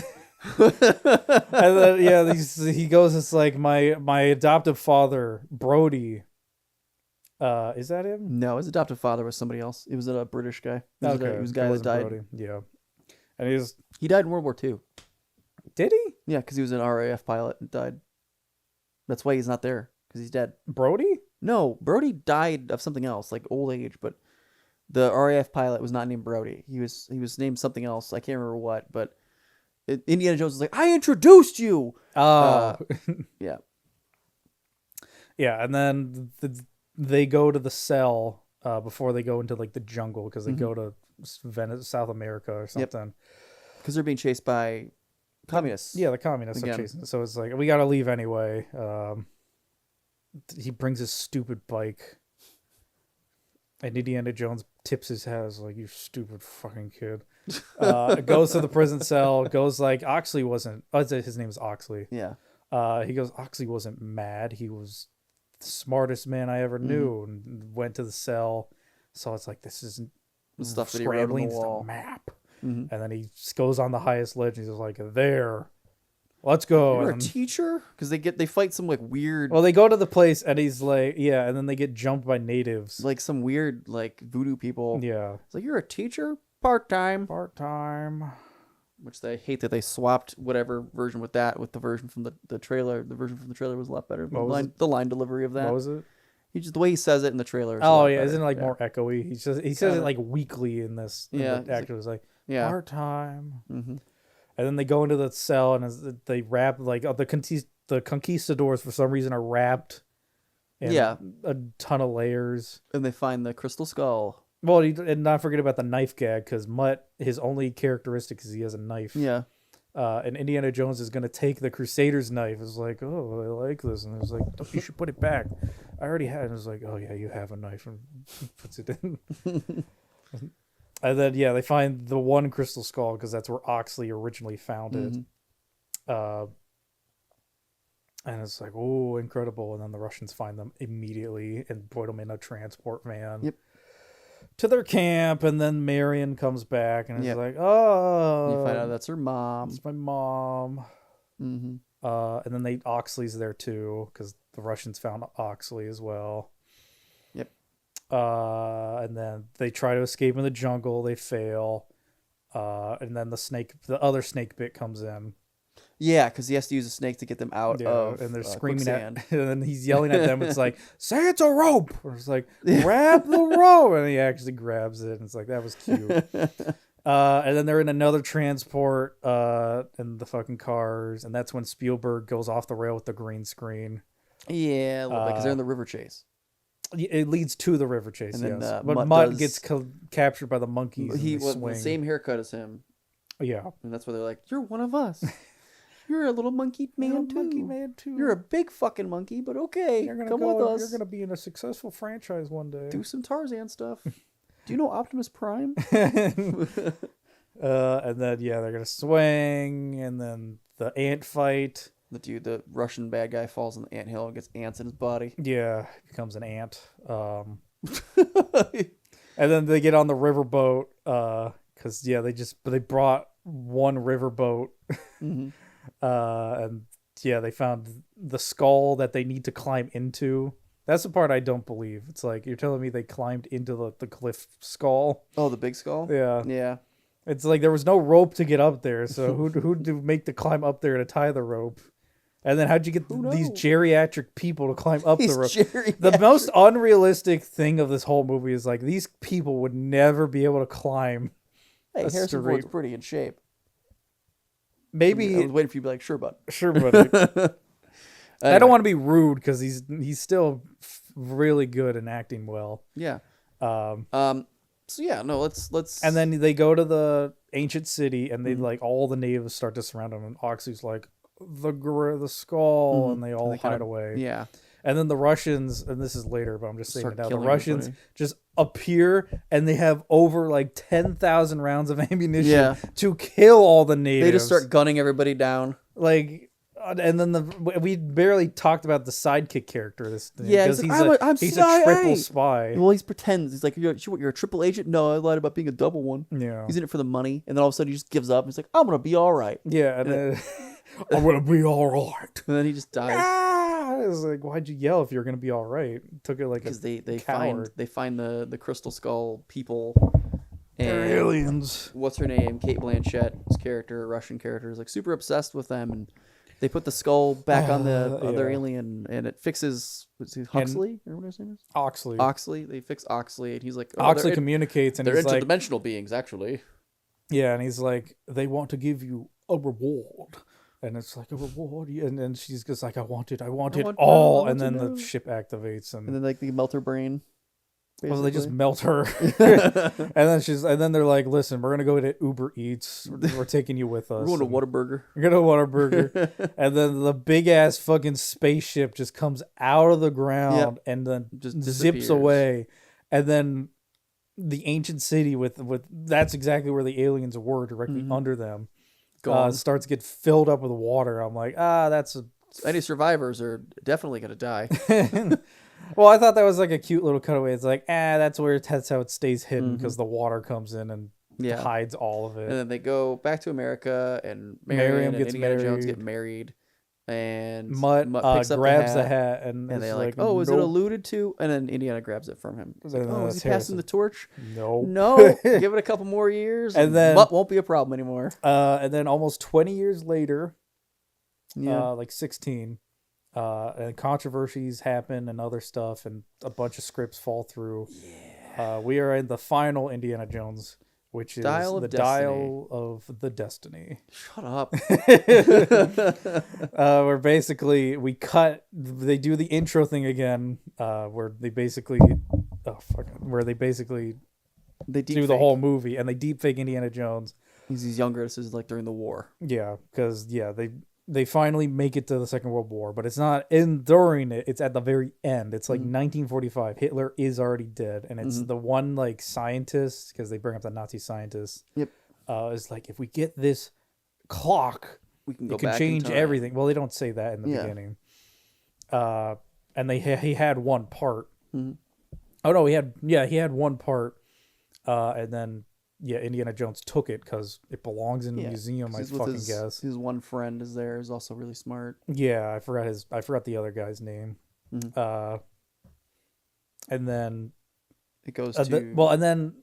And then, yeah, he goes, it's like my adoptive father, Brody. Is that him? No, his adoptive father was somebody else. It was a British guy. He was a guy it that wasn't died. Brody. Yeah. And He died in World War II. did he? Yeah, because he was an RAF pilot and died. That's why he's not there, because he's dead. Brody? No, Brody died of something else, like old age, but the RAF pilot was not named Brody. He was named something else. I can't remember what, but Indiana Jones was like, I introduced you. Oh. Yeah. Yeah, and then they go to the cell before they go into like the jungle because they go to South America or something. Because they're being chased by communists. Yeah, the communists Again. are chasing. So it's like we got to leave anyway. He brings his stupid bike, and Indiana Jones tips his hat as like, "You stupid fucking kid." Goes to the prison cell. Goes like Oxley wasn't. Oh, his name is Oxley. Yeah. He goes. Oxley wasn't mad. He was the smartest man I ever knew, and went to the cell. So it's like this isn't The stuff that he wrote on the scrambling, it's wall. the map. Mhm. And then he goes on the highest ledge. And he's just like, "There, let's go." You're a And then- teacher? Because they fight some like weird, well, they go to the place, and he's like, "Yeah," and then they get jumped by natives. like some weird like voodoo people. Yeah, It's like, you're a teacher? Part-time. part time. Which they hate that they swapped whatever version with that with the version from the trailer. The version from the trailer was a lot better. What was The line delivery of that. What was it? He just the way he says it in the trailer. Is a Oh lot yeah, better. isn't it like Yeah. more echoey? He says it like weekly in this. And Yeah, the actor was like, Yeah. part time. Mm-hmm. And then they go into the cell, and they wrap like the conquistadors for some reason are wrapped. In Yeah. a ton of layers. And they find the crystal skull. Well, and not forget about the knife gag, because Mutt, his only characteristic is he has a knife. Yeah. And Indiana Jones is going to take the Crusader's knife. It's like, oh, I like this. And it's like, you should put it back. I already had it. And it's like, oh, yeah, you have a knife. And puts it in. And then, yeah, they find the one crystal skull because that's where Oxley originally found it. And it's like, oh, incredible. And then the Russians find them immediately and put them in a transport van. Yep. To their camp, and then Marion comes back and is Yep. like, "Oh, You find out that's her mom. it's my mom." Mm-hmm. And then Oxley's there too because the Russians found Oxley as well. Yep. And then they try to escape in the jungle. They fail. And then the other snake bit comes in. Yeah, because he has to use a snake to get them out of. And they're screaming quicksand. at, and then he's yelling at them. It's like, "Say it's a rope!" Or it's like, "Grab the rope!" And he actually grabs it. And it's like, that was cute. And then they're in another transport, in the fucking cars, and that's when Spielberg goes off the rail with the green screen. Yeah, because they're in the river chase. It leads to the river chase, And then, yes. Mutt But Mutt does- gets captured by the monkeys. He and they was swing. the same haircut as him, Yeah. and that's why they're like, "You're one of us. You're a little monkey man too. Monkey man too. You're a big fucking monkey, but okay, You're gonna come go. with us. You're gonna be in a successful franchise one day. Do some Tarzan stuff. Do you know Optimus Prime? And then they're gonna swing, and then the ant fight. The Russian bad guy falls in the anthill and gets ants in his body. Yeah, becomes an ant. And then they get on the riverboat. Because they brought one riverboat. Mm-hmm. And they found the skull that they need to climb into. That's the part I don't believe. It's like, you're telling me they climbed into the cliff skull? Oh, the big skull. Yeah. Yeah. It's like there was no rope to get up there, so who'd make the climb up there to tie the rope? And then how'd you get these geriatric people to climb up the rope? The most unrealistic thing of this whole movie is like these people would never be able to climb. Hey, a Harrison Ford's straight- pretty in shape. I Maybe was waiting for you to be like, sure, bud. sure, but I don't want to be rude because he's still really good and acting well. Yeah. Um, So yeah, no, let's. and then they go to the ancient city, and they Mm-hmm. like all the natives start to surround them, and Oxley's like the skull, and they all kind hide of- away. Yeah. And then the Russians, and this is later, but I'm just saying Start it now. The killing Russians everybody. just appear, and they have over like 10,000 rounds of ammunition Yeah. to kill all the natives. They just start gunning everybody down. like And then we barely talked about the sidekick character. Yeah, because he's like, I'm he's CIA. a triple spy. Well, he pretends. He's like, you're a triple agent? No, I lied about being a double one. Yeah, He's in it for the money. And then all of a sudden he just gives up. He's like, I'm going to be all right. yeah. And then, I'm gonna be all right. And then he just dies. Ah! I was like, why'd you yell if you're gonna be all right? Took it like Because they coward. find the Crystal Skull people. They're And aliens. what's her name? Kate Blanchett's character, Russian character, is like super obsessed with them, and they put the skull back on the other Yeah. alien, and it fixes Huxley or what his name is. Oxley. Oxley. They fix Oxley, and he's like, Oxley they're, communicates, and they're he's like, interdimensional beings, actually. yeah, and he's like, they want to give you a reward. And it's like a reward, and then she's just like, I want it all, and then the ship activates, and then like they melt her brain. well, they just basically. melt her, and then they're like, listen, we're gonna go to Uber Eats, we're taking you with us. We're going to And Whataburger. We're gonna Whataburger, and then the big ass fucking spaceship just comes out of the ground and then Just zips disappears. away, and then the ancient city with that's exactly where the aliens were, directly under them. Gone. Starts to get filled up with water. I'm like, that's a. Any survivors are definitely going to die. Well, I thought that was like a cute little cutaway. It's like, that's how it stays hidden because the water comes in and Yeah. hides all of And it. then they go back to America, and Miriam Marion and gets Indiana Jones married. get married, and Mutt picks up grabs the the hat and and is they're like, like, "Oh, is it nope. alluded to?" And then Indiana grabs it from him. He's like, Then "Oh, that's is he passing Harrison. the torch?" No. No, give it a couple more years, And then- Mutt won't be a problem anymore. And then almost 20 years later, Yeah, like 16, and controversies happen and other stuff, and a bunch of scripts fall through. Yeah. We are in the final Indiana Jones, which is Dial of the Destiny. Dial of the Destiny. shut up. Where basically they do the intro thing again, where they basically, They do the whole movie, and they deep fake Indiana Jones. He's younger. This is like during the war. Yeah, because they finally make it to the Second World War, but it's not during it. It's at the very end. It's like 1945. Hitler is already dead, and it's the one like scientist, because they bring up the Nazi scientist. Yep. Is like, if we get this clock, We can go it can back in change time. everything. Well, they don't say that in the Yeah. beginning. And he had one part. Mhm. Oh no, he had one part, and then Indiana Jones took it because it belongs in a museum. I He's with fucking his, guess. His one friend is there. Is also really smart. Yeah, I forgot the other guy's name. Mhm. And then It goes to and then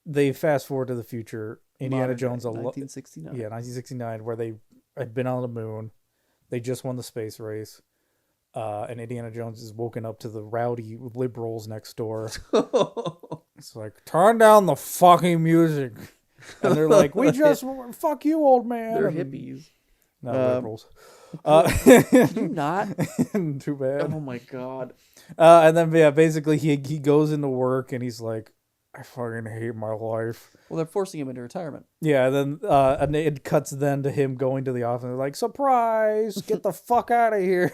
they fast forward to the future. Indiana modern Jones, day, 1969. 1969, where they had been on the moon. They just won the space race. And Indiana Jones is woken up to the rowdy liberals next door. It's like, turn down the fucking music. And they're like, we just, fuck you, old man. They're And- hippies. No, liberals. Can you not? Too bad. Oh my god. And then, basically he goes into work and he's like, I fucking hate my life. Well, they're forcing him into retirement. Yeah, and it cuts then to him going to the office. They're like, surprise, get the fuck out of here.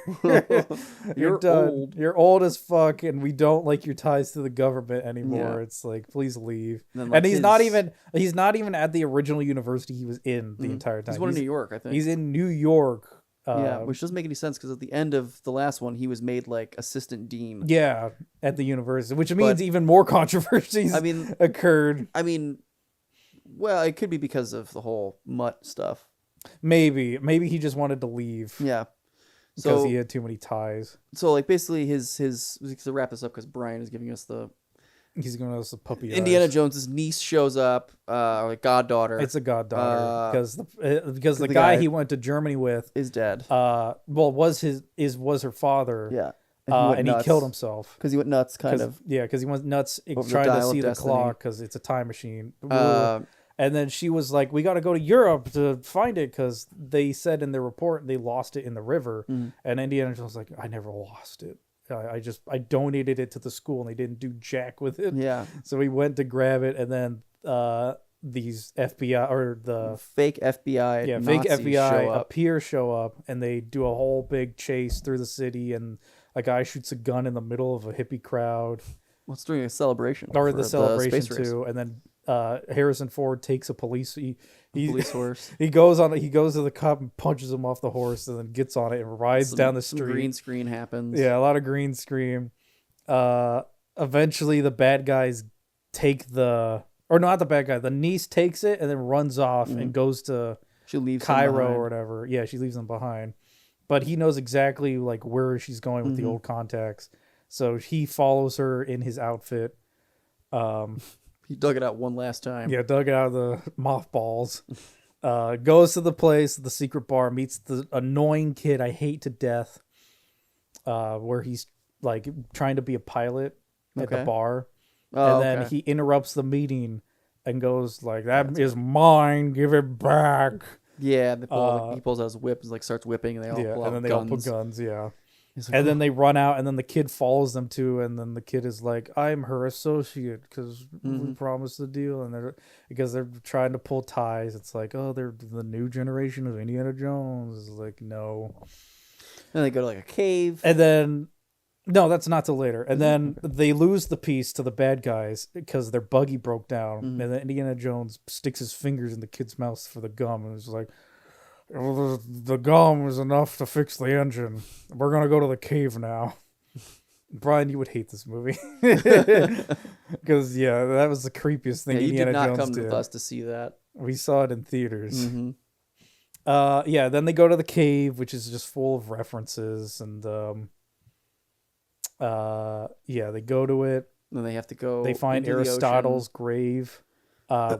You're done. old. You're old as fuck, and we don't like your ties to the government anymore. Yeah. It's like, please leave. And then, And, like, he's not even at the original university he was in the entire time. He's one in New York, I think. He's in New York. Yeah, which doesn't make any sense because at the end of the last one, he was made like assistant dean. Yeah, at the university, which means even more controversies I mean, occurred. Well, it could be because of the whole Mutt stuff. Maybe he just wanted to leave Yeah. because So he had too many ties. So like basically his to wrap this up because Brian is giving us the He's giving us a puppy. Indiana eyes. Jones's niece shows up, or like goddaughter. It's a goddaughter because the the guy guy he went to Germany with is dead. was her father. Yeah. And he killed himself because he went nuts, kind of. Yeah, because he went nuts Over the trying to dial of see the destiny. clock because it's a time machine. Uh, And then she was like, "We got to go to Europe to find it because they said in their report they lost it in the river." And Indiana Jones was like, "I never lost it. I donated it to the school and they didn't do jack with it." Yeah. So he went to grab it, and then these FBI or the fake FBI. fake Nazis FBI show up, and they do a whole big chase through the city, and a guy shoots a gun in the middle of a hippie crowd. Well, it's during a celebration. Or for the celebration space race. too, and then Harrison Ford takes a police Police horse. he goes to the cop and punches him off the horse and then gets on it and rides down the Some street. green screen happens. Yeah, a lot of green screen. Eventually the bad guys not the bad guy. The niece takes it and then runs off and goes to She leaves him Cairo behind. or whatever. Yeah, she leaves them behind. But he knows exactly like where she's going with the old contacts. So he follows her in his outfit. He dug it out one last time. Yeah, dug out of the mothballs. Goes to the place, the secret bar, meets the annoying kid I hate to death. Where he's like trying to be a pilot at the Okay. bar. Oh, And then okay. he interrupts the meeting and goes like, "That is mine, give it back." Yeah, he pulls out his whip and like starts whipping, and they all Yeah, pull and out then they guns. all put guns, yeah. He's like, And then they run out, and then the kid follows them too, and then the kid is like, "I'm her associate because we promised the deal," and because they're trying to pull ties. It's like, oh, they're the new generation of Indiana Jones. It's like, no. and they go to like a cave. And then, no, that's not till later. And then they lose the piece to the bad guys because their buggy broke down, and then Indiana Jones sticks his fingers in the kid's mouth for the gum, and it's like, well, the gum is enough to fix the engine. We're gonna go to the cave now. Brian, you would hate this movie because that was the creepiest thing Yeah, you Indiana did not Jones come did. to us to see that. We saw it in theaters. Mm-hmm. Then they go to the cave, which is just full of references, and they go to it. Then they have to go. They find into the Aristotle's grave,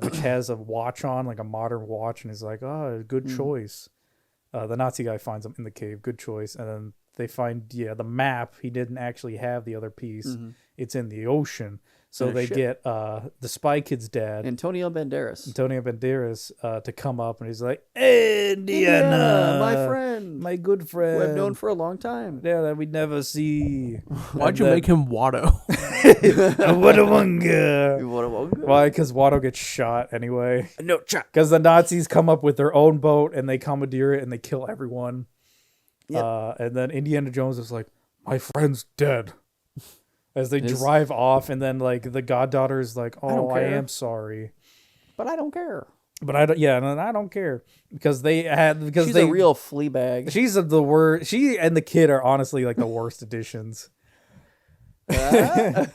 which has a watch on, like a modern watch, and he's like, "Oh, good choice." The Nazi guy finds him in the cave. Good choice. And then they find the map. He didn't actually have the other piece. It's in the ocean. So In a they ship. get the Spy Kid's dad, Antonio Banderas. Antonio Banderas, to come up, and he's like, "Hey, Indiana, my friend, my good friend, who I've known for a long time." yeah, that we'd never see." Why'd you make him Watto? Wadawunga. Why? Because Watto gets shot anyway. No, Because the Nazis come up with their own boat and they commandeer it and they kill everyone. Yep. And then Indiana Jones is like, "My friend's dead," as they It is- drive off, and then like the goddaughter is like, don't "Oh, I care." am sorry." but I don't care. But I don't. Yeah, and I don't care because She's a real flea bag. She's the worst. She and the kid are honestly like the worst additions. And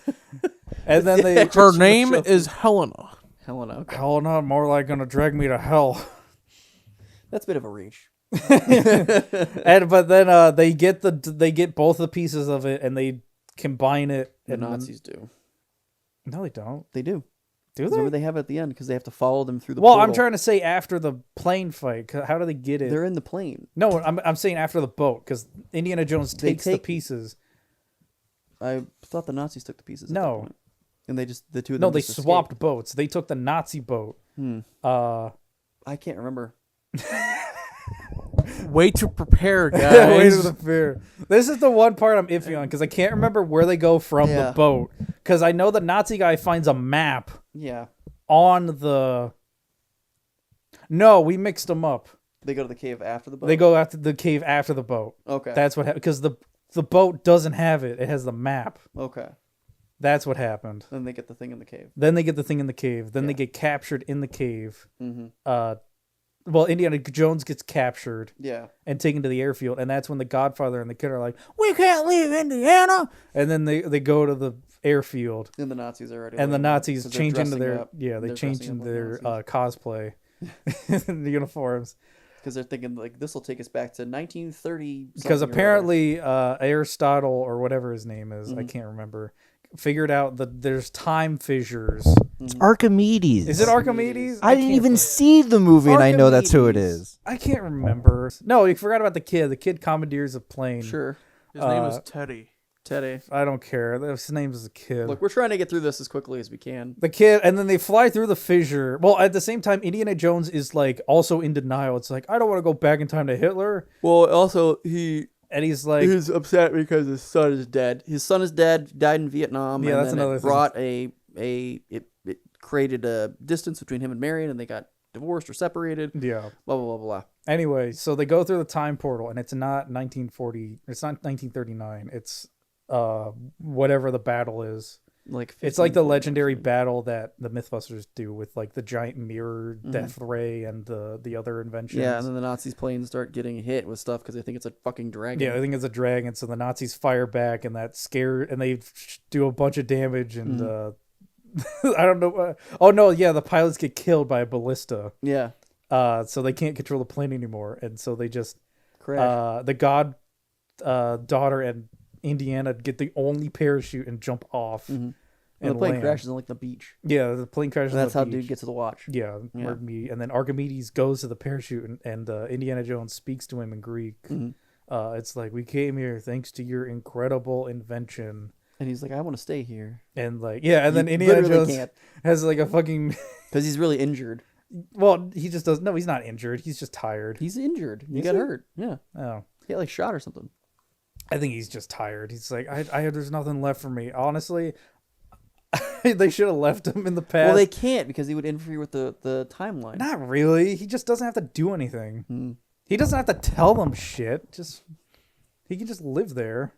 then they Her name is Helena. Helena. Okay. hell not more like gonna drag me to hell. That's a bit of a reach. But then they get both the pieces of it and they combine it. The and then- Nazis do. No, they don't. They do. Do That's what they? they have at the end because they have to follow them through the. Well, portal. I'm trying to say after the plane fight. 'Cause how do they get it? They're in the plane. No, I'm saying after the boat because Indiana Jones They takes the take- pieces. I thought the Nazis took the pieces. At No. that point. And they just the two of them. No, they just swapped escaped. boats. They took the Nazi boat. I can't remember. Way to prepare, Way guys. to the fair. This is the one part I'm iffy on because I can't remember where they go from Yeah. the boat. Because I know the Nazi guy finds a map Yeah, on the. No, we mixed them up. they go to the cave after the boat. They go after the cave after the boat. Okay. That's what happened because the boat doesn't have it. It has the map. okay. That's what happened. Then they get the thing in the cave. Then they get the thing in the cave. Then they Yeah. get captured in the cave. Mm-hmm. Well, Indiana Jones gets captured Yeah. and taken to the airfield, and that's when the Godfather and the kid are like, "We can't leave Indiana," and then they go to the airfield, And the Nazis are already. and the like- Nazis 'cause they're change into dressing their up. they They're change dressing up into like their cosplay uniforms because they're thinking like this will take us back to 1930. because something or apparently Aristotle or whatever his name is, Mm-hmm. I can't remember, figured out that there's time fissures. It's Archimedes. Is it Archimedes? I didn't can't even re- see the movie, and I know that's who it Archimedes. is. I can't remember. No, you forgot about the kid. The kid commandeers a plane. whatever. Sure. His name is Teddy. Teddy. I don't care. His name is a kid. Look, we're trying to get through this as quickly as we can. The kid, and then they fly through the fissure. Well, at the same time, Indiana Jones is like also in denial. It's like, I don't want to go back in time to Hitler. Well, also And he's like, he's upset because his son is dead. His son is dead. Died in Vietnam. Yeah, and that's then another it thing. brought it created a distance between him and Marion, and they got divorced or separated. yeah. Blah blah blah blah. Anyway, so they go through the time portal, and it's not 1940. It's not 1939. It's whatever the battle is. like It's like the 1540 legendary something. battle that the Mythbusters do with like the giant mirror, death ray, and the other inventions. Yeah, and then the Nazis' planes start getting hit with stuff because they think it's a fucking dragon. Yeah, I think it's a dragon. So the Nazis fire back, and that scared, and they do a bunch of damage. And I don't know. Oh no, yeah, the pilots get killed by a ballista. Yeah. So they can't control the plane anymore, and so they just Crash. the god daughter and Indiana get the only parachute and jump off. And And the plane land. crashes on like the beach. Yeah, the plane crashes. And that's on how the dude beach. gets to the watch. Yeah, and then Archimedes goes to the parachute, and Indiana Jones speaks to him in Greek. It's like, we came here thanks to your incredible invention, And he's like, I want to stay here. and like, yeah, and then You Indiana literally Jones can't. has like a fucking. Because he's really injured. Well, he just doesn't. No, he's not injured. He's just tired. He's injured. He Is got he? hurt. Yeah. Oh, He got like shot or something. I think he's just tired. He's like, there's nothing left for me. Honestly, they should have left him in the past. Well, they can't because he would interfere with the timeline. Not really. He just doesn't have to do anything. He doesn't have to tell them shit. He can just live there.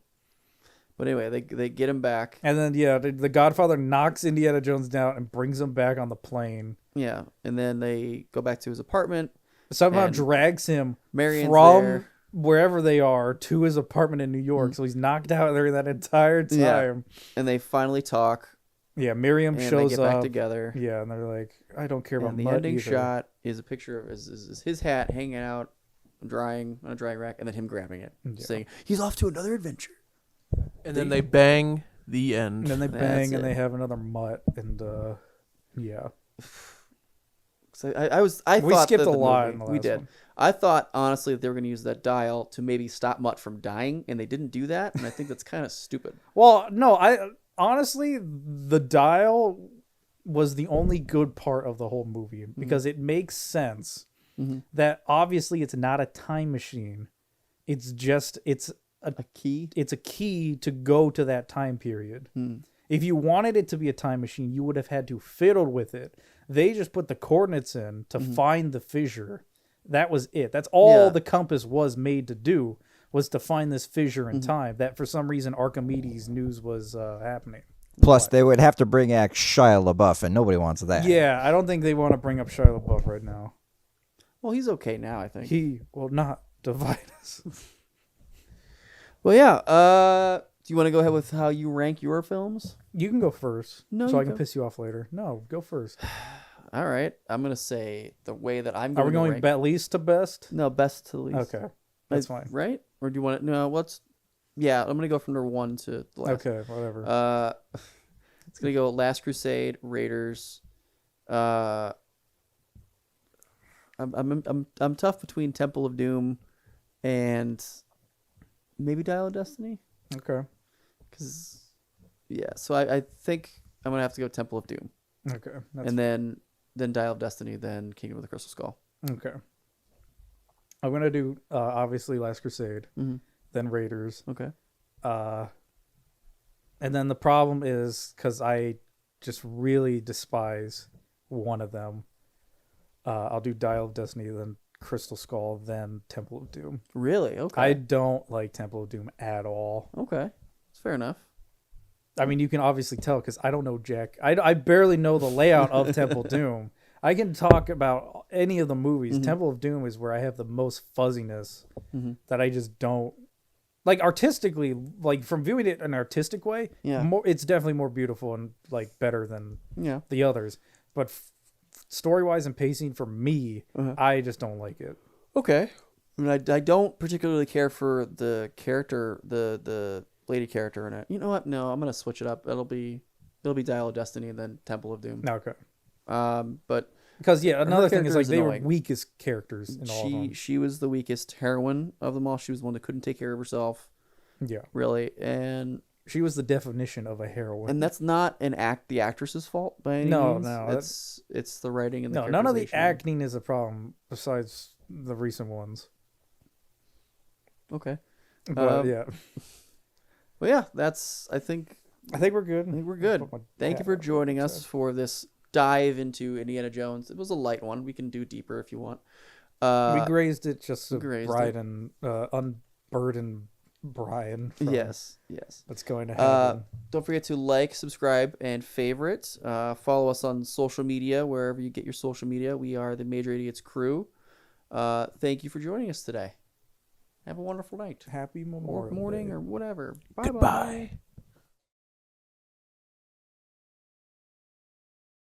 But anyway, they get him back. And then the Godfather knocks Indiana Jones down and brings him back on the plane. Yeah. And then they go back to his apartment. Somehow And drags him Marion's from there. wherever they are to his apartment in New York. So he's knocked out during that entire time. Yeah. And they finally talk. Yeah, Miriam And shows they get up. back together. Yeah, and they're like, I don't care about And the mud ending either. shot is a picture of his hat hanging out, drying on a drying rack, and then him grabbing it, saying, he's off to another adventure. And then they bang the end. And then they That's bang it. and they have another mutt, and yeah. So I We thought skipped that a the lot movie- in the we last did. one. I thought honestly that they were going to use that dial to maybe stop Mutt from dying, and they didn't do that, and I think that's kind of stupid. Well, no, I honestly, the dial was the only good part of the whole movie because it makes sense that obviously it's not a time machine. It's A key. it's a key to go to that time period. If you wanted it to be a time machine, you would have had to fiddle with it. They just put the coordinates in to find the fissure. That was it. That's all Yeah. the compass was made to do, was to find this fissure in time that for some reason Archimedes knew was happening. Plus, they would have to bring back Shia LaBeouf, and nobody wants that. Yeah, I don't think they want to bring up Shia LaBeouf right now. Well, he's okay now, I think. He will not divide us. Well, yeah. Do you want to go ahead with how you rank your films? You can go first, No, so you I can go. piss you off later. No, go first. All right. I'm going to say the way that I'm going Are we to going rank. least to best? No, best to least. Okay, that's fine. Right? Or do you want to? No, let's. Yeah, I'm going to go from number 1 to the last. Okay, whatever. It's going to go Last Crusade, Raiders. I'm tough between Temple of Doom and maybe Dial of Destiny. Okay, Cause yeah, so I think I'm gonna have to go Temple of Doom, okay, that's and then Dial of Destiny, then Kingdom of the Crystal Skull. okay. I'm gonna do obviously Last Crusade, Mhm. then Raiders, Okay. and then the problem is because I just really despise one of them. I'll do Dial of Destiny, then Crystal Skull, then Temple of Doom. Really? Okay. I don't like Temple of Doom at all. Okay. It's fair enough. I mean, you can obviously tell because I don't know Jack. I barely know the layout of Temple Doom. I can talk about any of the movies. Temple of Doom is where I have the most fuzziness that I just don't like artistically. Like from viewing it in an artistic way, Yeah. it's definitely more beautiful and like better than Yeah. the others. But story wise and pacing for me, I just don't like it. Okay. I mean, I don't particularly care for the character, the lady character in it. You know what? No, I'm gonna switch it up. It'll be Dial of Destiny and then Temple of Doom. Okay. But Because another thing is character like is they annoying. were weakest characters in all of them. she was the weakest heroine of them all. She was the one that couldn't take care of herself, Yeah, really, and she was the definition of a heroine. that's not the actress's fault by any No, means. no, It's the writing and the No, none of the characterization. acting is a problem besides the recent ones. Okay. But yeah, Well, yeah, that's. I think we're good. we're good. Put my Thank you hat for up. joining us for this dive into Indiana Jones. It was a light one. We can do deeper if you want. We grazed it just to grazed ride and unburden Brian. From Yes. What's going to Uh, happen? don't forget to like, subscribe, and favorite. Follow us on social media, wherever you get your social media. We are the Major Idiots crew. Thank you for joining us today. Have a wonderful night. Happy Or Memorial morning Day. or whatever. Bye-bye. Goodbye.